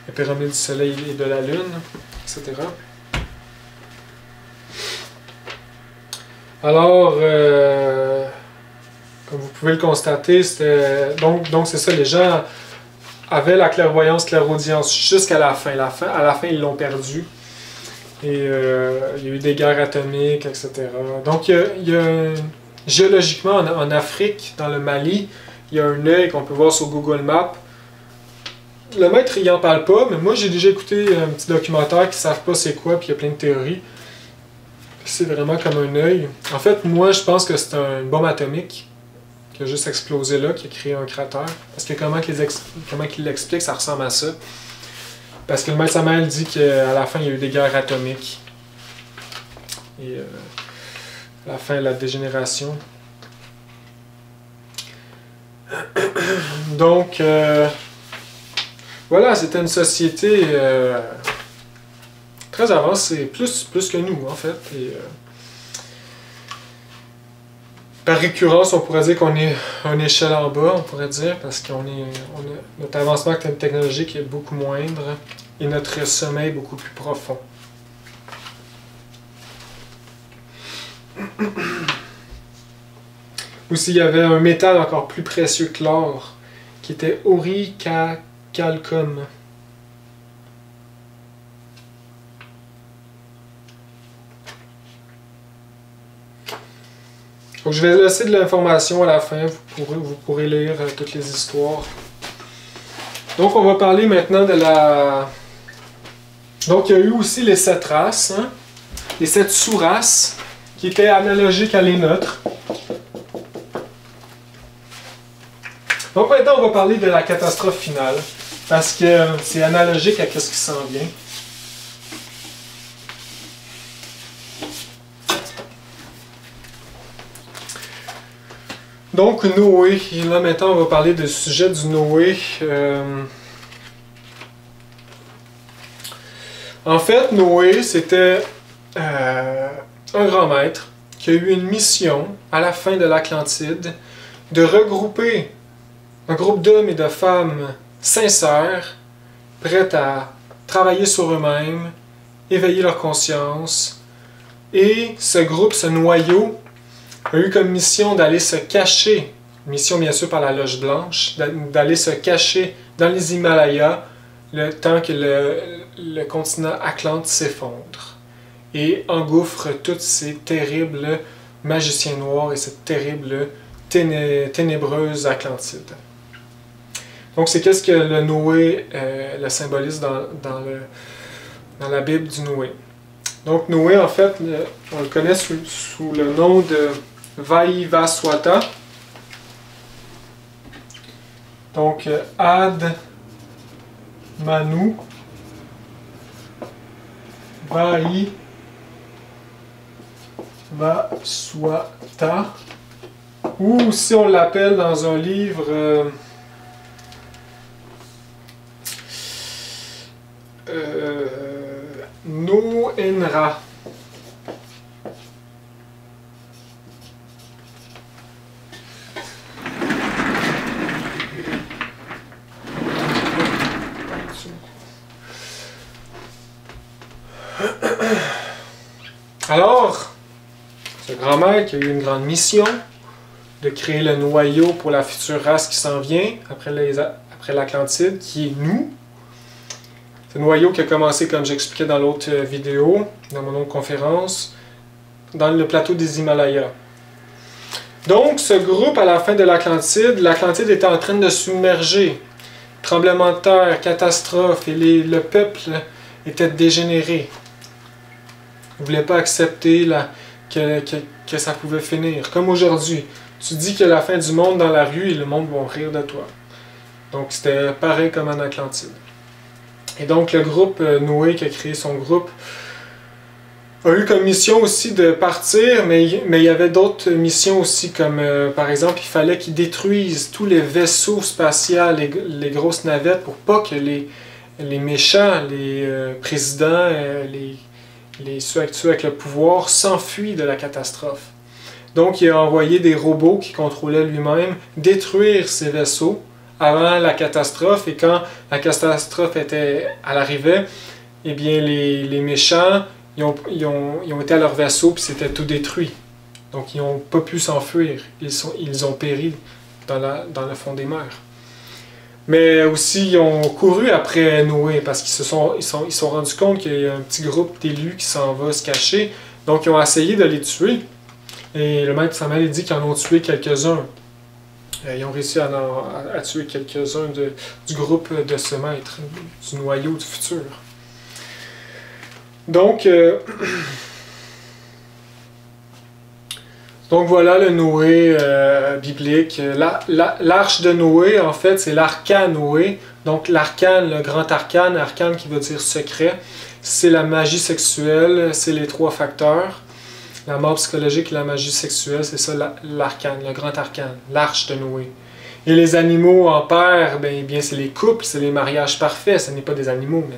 la pyramide du soleil et de la lune, etc. Alors, comme vous pouvez le constater, donc c'est ça, les gens avaient la clairvoyance, clairaudience jusqu'à la fin. À la fin, ils l'ont perdu. Et il y a eu des guerres atomiques, etc. Donc, géologiquement, en Afrique, dans le Mali, il y a un œil qu'on peut voir sur Google Maps. Le maître, il n'en parle pas, mais moi, j'ai déjà écouté un petit documentaire qui ne savent pas c'est quoi, puis il y a plein de théories. C'est vraiment comme un œil. En fait, moi, je pense que c'est une bombe atomique qui a juste explosé là, qui a créé un cratère. Parce que comment qu'il l'explique, ça ressemble à ça. Parce que le maître Samael dit qu'à la fin, il y a eu des guerres atomiques. Et à la fin, la dégénération. Donc, voilà, c'était une société très avancée, plus que nous, en fait. Et, par récurrence, on pourrait dire qu'on est à une échelle en bas, on pourrait dire, parce notre avancement technologique est beaucoup moindre et notre sommeil beaucoup plus profond. Aussi, il y avait un métal encore plus précieux que l'or, qui était auricalcum. Donc, je vais laisser de l'information à la fin, vous pourrez lire toutes les histoires. Donc, on va parler maintenant de la... Donc, il y a eu aussi les 7 races, hein? Les 7 sous-races, qui étaient analogiques à les nôtres. Donc, maintenant, on va parler de la catastrophe finale, parce que c'est analogique à ce qui s'en vient. Donc Noé, et là maintenant on va parler du sujet du Noé. En fait, Noé, c'était un grand maître qui a eu une mission à la fin de l'Atlantide de regrouper un groupe d'hommes et de femmes sincères, prêts à travailler sur eux-mêmes, éveiller leur conscience. Et ce groupe, ce noyau, a eu comme mission d'aller se cacher, mission bien sûr par la Loge Blanche, d'aller se cacher dans les Himalayas le temps que le continent Atlante s'effondre et engouffre tous ces terribles magiciens noirs et cette terrible ténébreuse Atlantide. Donc c'est qu'est-ce que le Noé le symbolise dans la Bible du Noé. Donc Noé, en fait, on le connaît sous le nom de Vaivaswata. Donc Ad Manu Vaivaswata, ou si on l'appelle dans un livre Noenra. Alors, ce grand maître a eu une grande mission de créer le noyau pour la future race qui s'en vient après l'Atlantide, qui est nous. Ce noyau qui a commencé, comme j'expliquais dans l'autre vidéo, dans mon autre conférence, dans le plateau des Himalayas. Donc, ce groupe, à la fin de l'Atlantide était en train de submerger. Tremblement de terre, catastrophe, et le peuple était dégénéré. Il ne voulait pas accepter que ça pouvait finir. Comme aujourd'hui, tu dis qu'il y a la fin du monde dans la rue et le monde va rire de toi. Donc, c'était pareil comme en Atlantide. Et donc, le groupe Noé qui a créé son groupe a eu comme mission aussi de partir, mais il y avait d'autres missions aussi, comme par exemple, il fallait qu'ils détruisent tous les vaisseaux spatiaux, les grosses navettes, pour pas que les méchants, les présidents, ceux actuels avec le pouvoir, s'enfuient de la catastrophe. Donc, il a envoyé des robots qui contrôlaient lui-même détruire ces vaisseaux avant la catastrophe, et quand la catastrophe elle arrivait, eh bien les méchants ils ont été à leur vaisseau puis c'était tout détruit. Donc ils n'ont pas pu s'enfuir, ils ont péri dans le fond des mers. Mais aussi ils ont couru après Noé parce qu'ils se sont rendus compte qu'il y a un petit groupe d'élus qui s'en va se cacher, donc ils ont essayé de les tuer. Et le maître Samuel dit qu'ils en ont tué quelques-uns. Ils ont réussi à tuer quelques-uns du groupe de ce maître, du noyau du futur. Donc voilà le Noé biblique. L'arche de Noé, en fait, c'est l'arcane Noé. Donc l'arcane, le grand arcane, arcane qui veut dire secret, c'est la magie sexuelle, c'est les trois facteurs. La mort psychologique et la magie sexuelle, c'est ça l'arcane, le grand arcane, l'arche de Noé. Et les animaux en paire, bien c'est les couples, c'est les mariages parfaits. Ce n'est pas des animaux, mais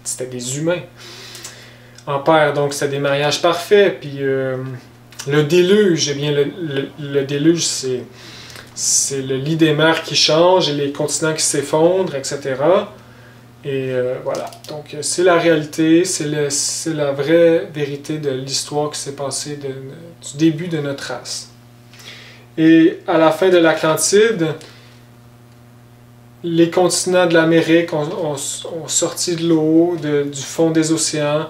c'était des humains en paire. Donc c'était des mariages parfaits. Puis le déluge, eh bien le déluge, c'est le lit des mers qui change et les continents qui s'effondrent, etc. Et voilà, donc c'est la réalité, c'est la vraie vérité de l'histoire qui s'est passée du début de notre race. Et à la fin de l'Atlantide, les continents de l'Amérique ont sorti de l'eau, du fond des océans.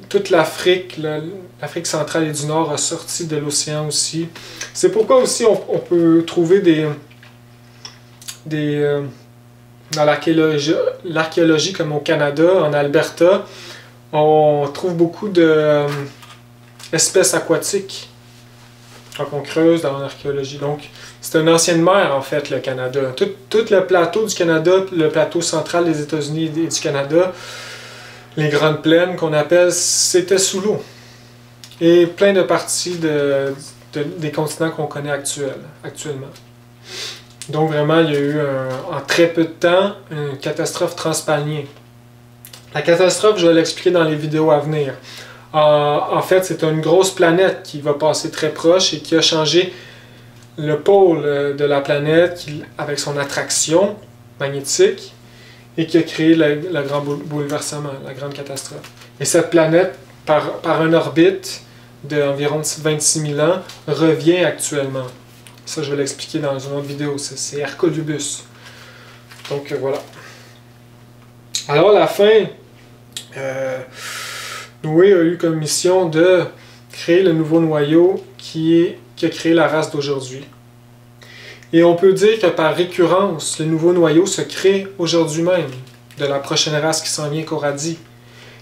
Toute l'Afrique, l'Afrique centrale et du Nord a sorti de l'océan aussi. C'est pourquoi aussi on peut trouver dans l'archéologie, comme au Canada, en Alberta, on trouve beaucoup d'espèces aquatiques quand on creuse dans l'archéologie. Donc, c'est une ancienne mer, en fait, le Canada. Tout le plateau du Canada, le plateau central des États-Unis et du Canada, les grandes plaines qu'on appelle, c'était sous l'eau. Et plein de parties des continents qu'on connaît actuellement. Donc vraiment, il y a eu en très peu de temps une catastrophe transpalmier. La catastrophe, je vais l'expliquer dans les vidéos à venir. En fait, c'est une grosse planète qui va passer très proche et qui a changé le pôle de la planète avec son attraction magnétique et qui a créé le grand bouleversement, la grande catastrophe. Et cette planète, par une orbite d'environ 26 000 ans, revient actuellement. Ça, je vais l'expliquer dans une autre vidéo. C'est Hercolubus. Donc, voilà. Alors, à la fin, Noé a eu comme mission de créer le nouveau noyau qui a créé la race d'aujourd'hui. Et on peut dire que par récurrence, le nouveau noyau se crée aujourd'hui même, de la prochaine race qui s'en vient Coradi.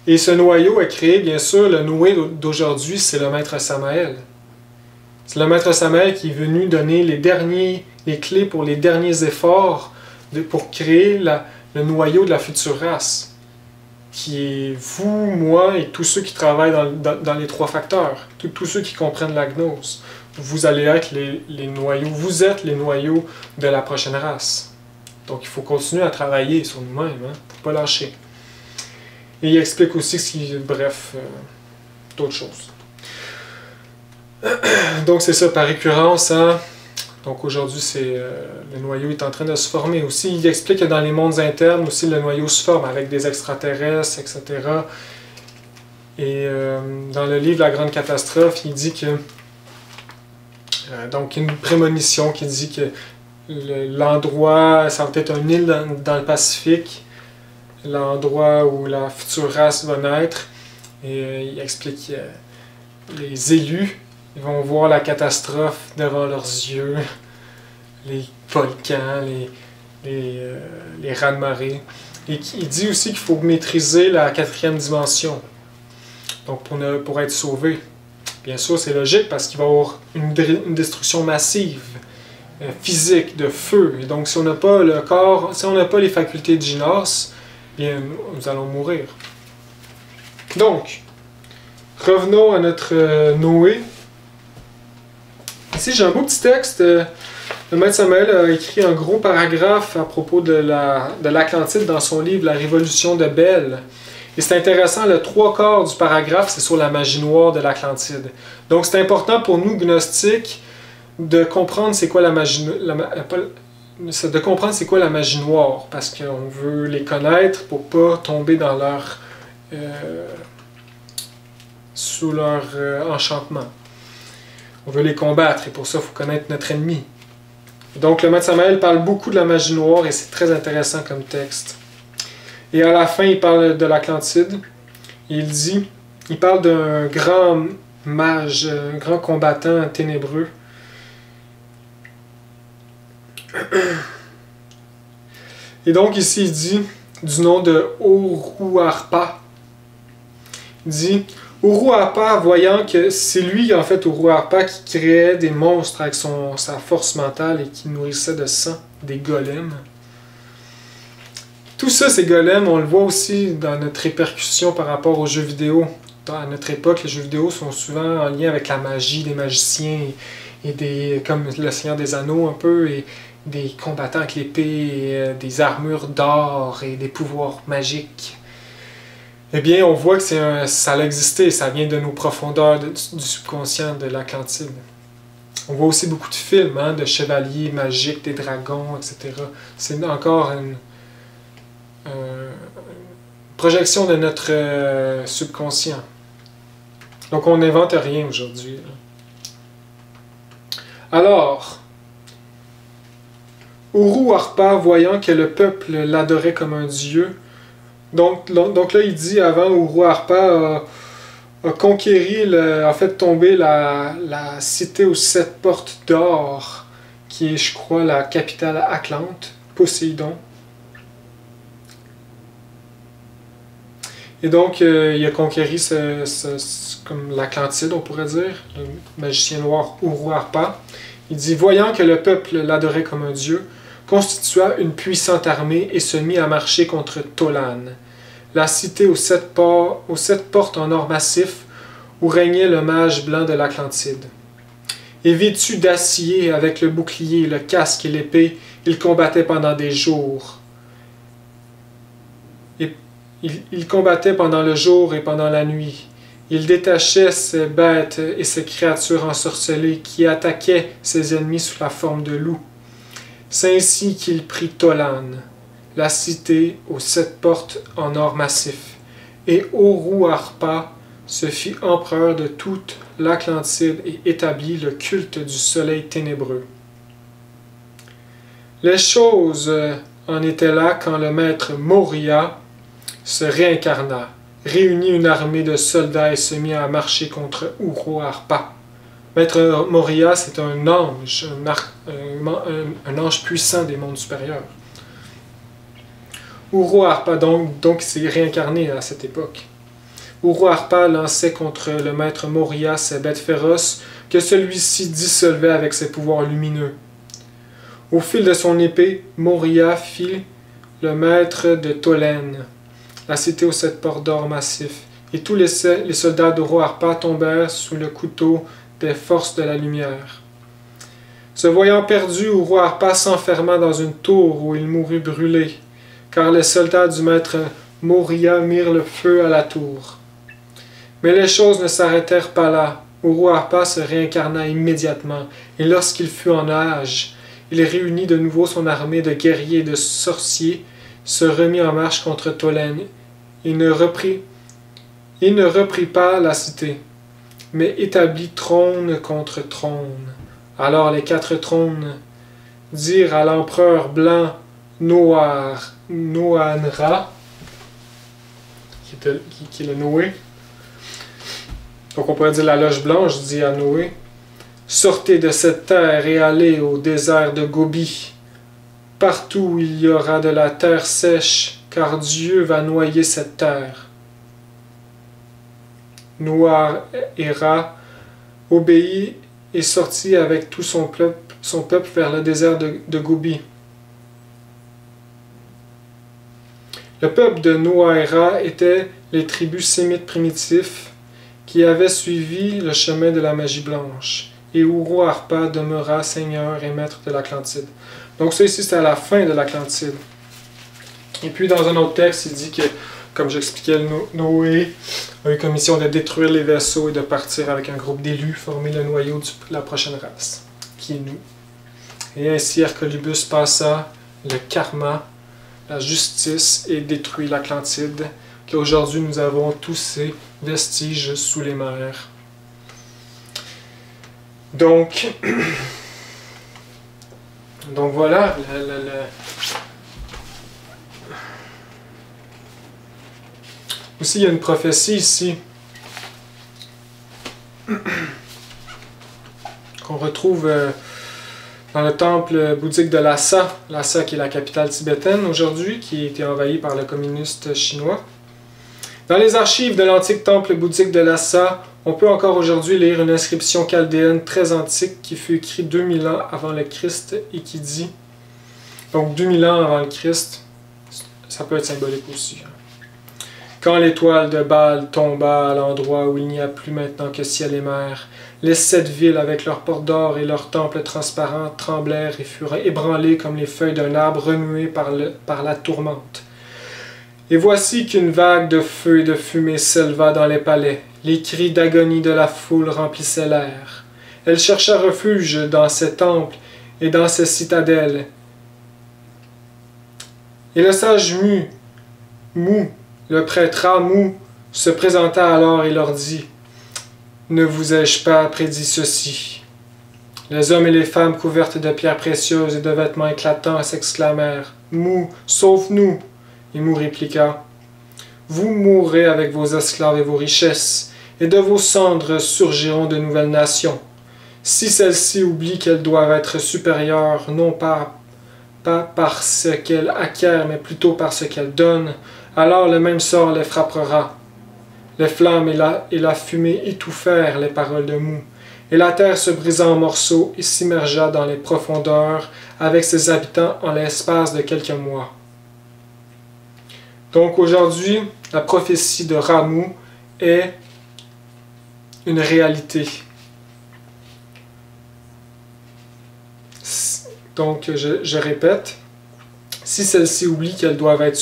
Et ce noyau est créé, bien sûr, le Noé d'aujourd'hui, c'est le maître Samael. C'est le maître Samael qui est venu donner les clés pour les derniers efforts pour créer le noyau de la future race, qui est vous, moi et tous ceux qui travaillent dans les trois facteurs, tous ceux qui comprennent la gnose. Vous allez être les noyaux, vous êtes les noyaux de la prochaine race. Donc il faut continuer à travailler sur nous-mêmes, hein, faut pas lâcher. Et il explique aussi d'autres choses. Donc c'est ça, par récurrence, hein. Donc aujourd'hui, le noyau est en train de se former aussi. Il explique que dans les mondes internes aussi, le noyau se forme avec des extraterrestres, etc. Et dans le livre La Grande Catastrophe, il dit que donc une prémonition qui dit que l'endroit, ça va être une île dans le Pacifique, l'endroit où la future race va naître. Et il explique que les élus, ils vont voir la catastrophe devant leurs yeux, les volcans, les raz-de-marée. Et il dit aussi qu'il faut maîtriser la 4e dimension, donc pour être sauvé. Bien sûr, c'est logique parce qu'il va y avoir une destruction massive, physique, de feu. Et donc, si on n'a pas le corps, si on n'a pas les facultés de Gynos, bien, nous allons mourir. Donc, revenons à notre Noé. Ici, j'ai un beau petit texte. Le maître Samael a écrit un gros paragraphe à propos de l'Atlantide dans son livre La Révolution de Bel. Et c'est intéressant, le 3/4 du paragraphe, c'est sur la magie noire de l'Atlantide. Donc c'est important pour nous, gnostiques, de comprendre c'est quoi la magie noire, parce qu'on veut les connaître pour pas tomber dans sous leur enchantement. On veut les combattre, et pour ça, il faut connaître notre ennemi. Et donc le maître Samael parle beaucoup de la magie noire, et c'est très intéressant comme texte. Et à la fin, il parle de l'Atlantide. Il parle d'un grand mage, un grand combattant ténébreux. Et donc ici, il dit, du nom de Uruarpa, il dit, Uruarpa, voyant que c'est lui, en fait, Uruarpa, qui créait des monstres avec sa force mentale et qui nourrissait de sang des golems. Tout ça, ces golems, on le voit aussi dans notre répercussion par rapport aux jeux vidéo. À notre époque, les jeux vidéo sont souvent en lien avec la magie des magiciens et comme le Seigneur des Anneaux un peu, et des combattants avec l'épée, des armures d'or et des pouvoirs magiques. Eh bien, on voit que ça a existé, ça vient de nos profondeurs du subconscient de l'Atlantide. On voit aussi beaucoup de films, hein, de chevaliers magiques, des dragons, etc. C'est encore une projection de notre subconscient. Donc on n'invente rien aujourd'hui. Alors, Uruarpa, voyant que le peuple l'adorait comme un dieu, donc là il dit avant, Uruarpa a conquéri, a fait tomber la cité aux 7 portes d'or, qui est, je crois, la capitale Atlante, Poséidon. Et donc, il a conquéri comme l'Atlantide, on pourrait dire, le magicien noir Uruarpa. Il dit, voyant que le peuple l'adorait comme un dieu, constitua une puissante armée et se mit à marcher contre Tolan, la cité aux 7 portes en or massif où régnait le mage blanc de l'Atlantide. Et vêtu d'acier avec le bouclier, le casque et l'épée, il combattait pendant des jours. Et il combattait pendant le jour et pendant la nuit. Il détachait ces bêtes et ces créatures ensorcelées qui attaquaient ses ennemis sous la forme de loups. C'est ainsi qu'il prit Tolan, la cité aux 7 portes en or massif, et Oruarpa se fit empereur de toute l'Atlantide et établit le culte du soleil ténébreux. Les choses en étaient là quand le maître Moria se réincarna, réunit une armée de soldats et se mit à marcher contre Uruarpa. Maître Moria, c'est un ange, un ange puissant des mondes supérieurs. Uruarpa, donc s'est réincarné à cette époque. Uruarpa lançait contre le maître Moria ses bêtes féroces que celui-ci dissolvait avec ses pouvoirs lumineux. Au fil de son épée, Moria fit le maître de Tolène, la cité aux 7 portes d'or massif, et tous les soldats d'Uruarpa tombèrent sous le couteau des forces de la lumière. Se voyant perdu, Uruarpa s'enferma dans une tour où il mourut brûlé, car les soldats du maître Moria mirent le feu à la tour. Mais les choses ne s'arrêtèrent pas là. Uruarpa se réincarna immédiatement, et lorsqu'il fut en âge, il réunit de nouveau son armée de guerriers et de sorciers, se remit en marche contre Tolène, et ne reprit pas la cité, mais établit trône contre trône. Alors les 4 trônes dirent à l'empereur blanc Noanra, qui est le Noé. Donc on pourrait dire la loge blanche dit à Noé: sortez de cette terre et allez au désert de Gobi. Partout où il y aura de la terre sèche, car Dieu va noyer cette terre. Noara obéit et sortit avec tout son peuple vers le désert de Gobi. Le peuple de Noaera était les tribus sémites primitifs qui avaient suivi le chemin de la magie blanche, et Uruarpa demeura seigneur et maître de l'Atlantide. Donc ça ici, c'est à la fin de l'Atlantide. Et puis dans un autre texte, il dit que, comme j'expliquais, Noé a eu comme mission de détruire les vaisseaux et de partir avec un groupe d'élus, former le noyau de la prochaine race, qui est nous. Et ainsi Hercolubus passa le karma, la justice, et détruit l'Atlantide, qu'aujourd'hui nous avons tous ces vestiges sous les mers. Donc voilà, aussi il y a une prophétie ici qu'on retrouve dans le temple bouddhique de Lhasa, Lhasa qui est la capitale tibétaine aujourd'hui, qui a été envahie par le communiste chinois. Dans les archives de l'antique temple bouddhique de Lhasa, on peut encore aujourd'hui lire une inscription chaldéenne très antique qui fut écrite 2000 ans avant le Christ et qui dit, donc 2000 ans avant le Christ, ça peut être symbolique aussi. Quand l'étoile de Baal tomba à l'endroit où il n'y a plus maintenant que ciel et mer, les 7 villes avec leurs portes d'or et leurs temples transparents tremblèrent et furent ébranlées comme les feuilles d'un arbre remuées par la tourmente. Et voici qu'une vague de feu et de fumée s'éleva dans les palais. Les cris d'agonie de la foule remplissaient l'air. Elle chercha refuge dans ces temples et dans ces citadelles. Et le sage Mou, le prêtre Ramu, se présenta alors et leur dit: ne vous ai-je pas prédit ceci? Les hommes et les femmes couvertes de pierres précieuses et de vêtements éclatants s'exclamèrent: Mou, sauve-nous! Et Mou répliqua: vous mourrez avec vos esclaves et vos richesses, et de vos cendres surgiront de nouvelles nations. Si celles-ci oublient qu'elles doivent être supérieures, non pas par ce qu'elles acquièrent, mais plutôt par ce qu'elles donnent, alors le même sort les frappera. Les flammes et la fumée étouffèrent les paroles de Mou, et la terre se brisa en morceaux et s'immergea dans les profondeurs avec ses habitants en l'espace de quelques mois. Donc aujourd'hui, la prophétie de Ramu est une réalité. Donc, je répète, si celles-ci oublient qu'elles doivent être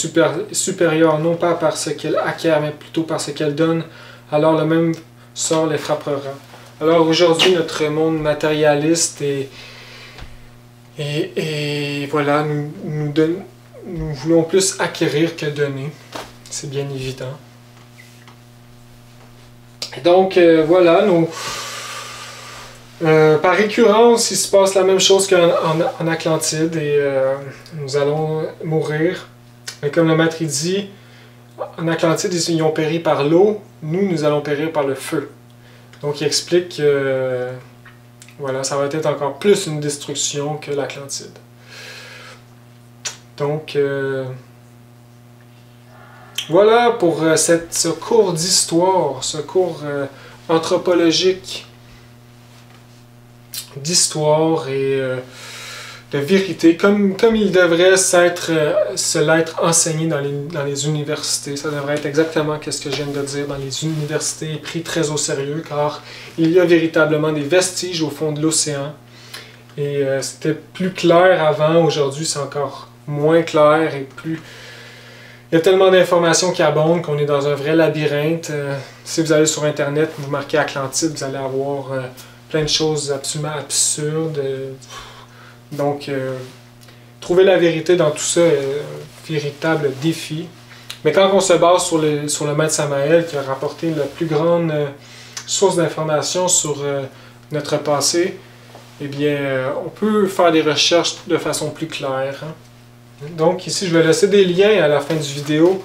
supérieures non pas par ce qu'elles acquièrent, mais plutôt par ce qu'elles donnent, alors le même sort les frappera. Alors aujourd'hui, notre monde matérialiste et voilà, nous voulons plus acquérir que donner. C'est bien évident. Et donc, voilà, par récurrence, il se passe la même chose qu'en Atlantide et nous allons mourir. Mais comme le maître il dit, en Atlantide, ils ont péri par l'eau, nous allons périr par le feu. Donc il explique que voilà, ça va être encore plus une destruction que l'Atlantide. Donc voilà pour ce cours d'histoire, ce cours anthropologique d'histoire et de vérité, comme il devrait se l'être enseigné dans les universités. Ça devrait être exactement ce que je viens de dire dans les universités, pris très au sérieux, car il y a véritablement des vestiges au fond de l'océan. Et c'était plus clair avant, aujourd'hui c'est encore moins clair et plus... Il y a tellement d'informations qui abondent qu'on est dans un vrai labyrinthe. Si vous allez sur Internet, vous marquez Atlantide, vous allez avoir plein de choses absolument absurdes. Donc, trouver la vérité dans tout ça est un véritable défi. Mais quand on se base sur le maître Samael, qui a rapporté la plus grande source d'informations sur notre passé, eh bien, on peut faire des recherches de façon plus claire. Hein. Donc ici, je vais laisser des liens à la fin du vidéo,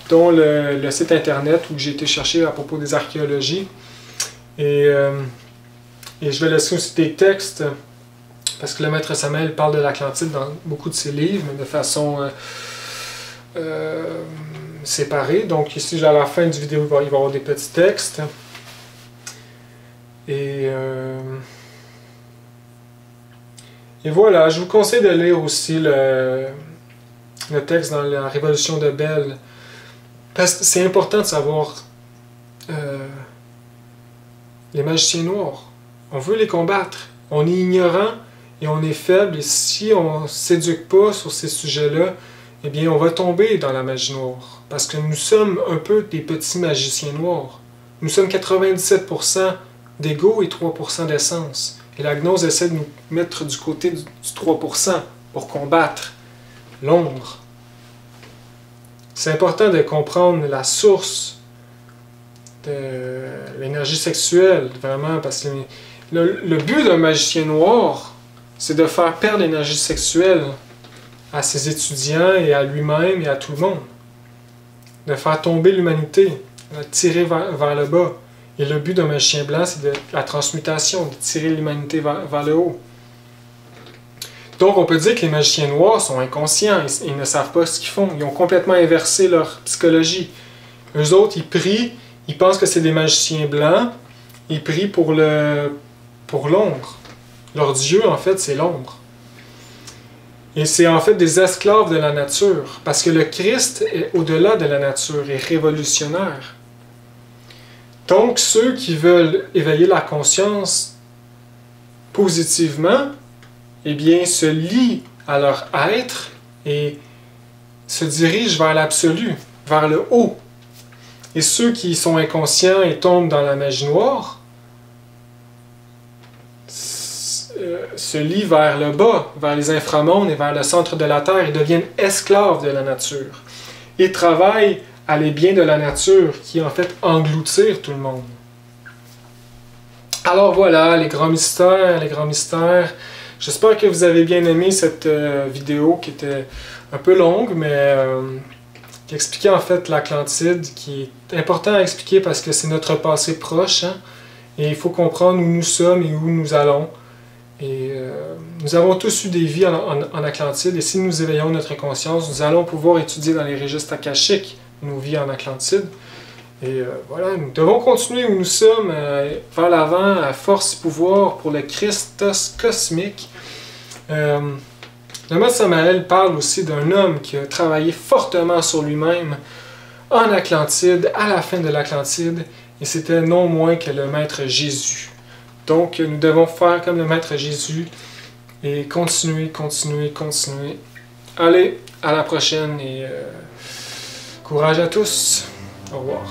dont le site internet où j'ai été chercher à propos des archéologies. Et je vais laisser aussi des textes, parce que le maître Samael parle de l'Atlantide dans beaucoup de ses livres, mais de façon séparée. Donc ici, à la fin du vidéo, il va y avoir des petits textes. Et voilà, je vous conseille de lire aussi le texte dans la Révolution de Belle. Parce que c'est important de savoir les magiciens noirs. On veut les combattre. On est ignorant et on est faible. Et si on ne s'éduque pas sur ces sujets-là, eh bien, on va tomber dans la magie noire. Parce que nous sommes un peu des petits magiciens noirs. Nous sommes 97% d'ego et 3% d'essence. Et la gnose essaie de nous mettre du côté du 3% pour combattre l'ombre. C'est important de comprendre la source de l'énergie sexuelle, vraiment, parce que le but d'un magicien noir, c'est de faire perdre l'énergie sexuelle à ses étudiants et à lui-même et à tout le monde. De faire tomber l'humanité, de tirer vers le bas. Et le but d'un magicien blanc, c'est la transmutation, de tirer l'humanité vers le haut. Donc on peut dire que les magiciens noirs sont inconscients, ils ne savent pas ce qu'ils font, ils ont complètement inversé leur psychologie. Eux autres, ils prient, ils pensent que c'est des magiciens blancs, ils prient pour l'ombre. Leur dieu, en fait, c'est l'ombre. Et c'est en fait des esclaves de la nature, parce que le Christ est au-delà de la nature, est révolutionnaire. Donc ceux qui veulent éveiller la conscience positivement, eh bien, se lient à leur être et se dirigent vers l'absolu, vers le haut. Et ceux qui sont inconscients et tombent dans la magie noire se lient vers le bas, vers les inframondes et vers le centre de la Terre et deviennent esclaves de la nature. Et travaillent à les biens de la nature qui, en fait, engloutir tout le monde. Alors voilà, les grands mystères, les grands mystères. J'espère que vous avez bien aimé cette vidéo qui était un peu longue, mais qui expliquait en fait l'Atlantide, qui est important à expliquer parce que c'est notre passé proche, hein, et il faut comprendre où nous sommes et où nous allons. Et nous avons tous eu des vies en Atlantide, et si nous éveillons notre conscience, nous allons pouvoir étudier dans les registres akashiques nos vies en Atlantide. Et voilà, nous devons continuer où nous sommes, vers l'avant, à force et pouvoir pour le Christos cosmique. Le maître Samael parle aussi d'un homme qui a travaillé fortement sur lui-même en Atlantide, à la fin de l'Atlantide, et c'était non moins que le maître Jésus. Donc nous devons faire comme le maître Jésus, Et continuez. Allez, à la prochaine et courage à tous. Au revoir.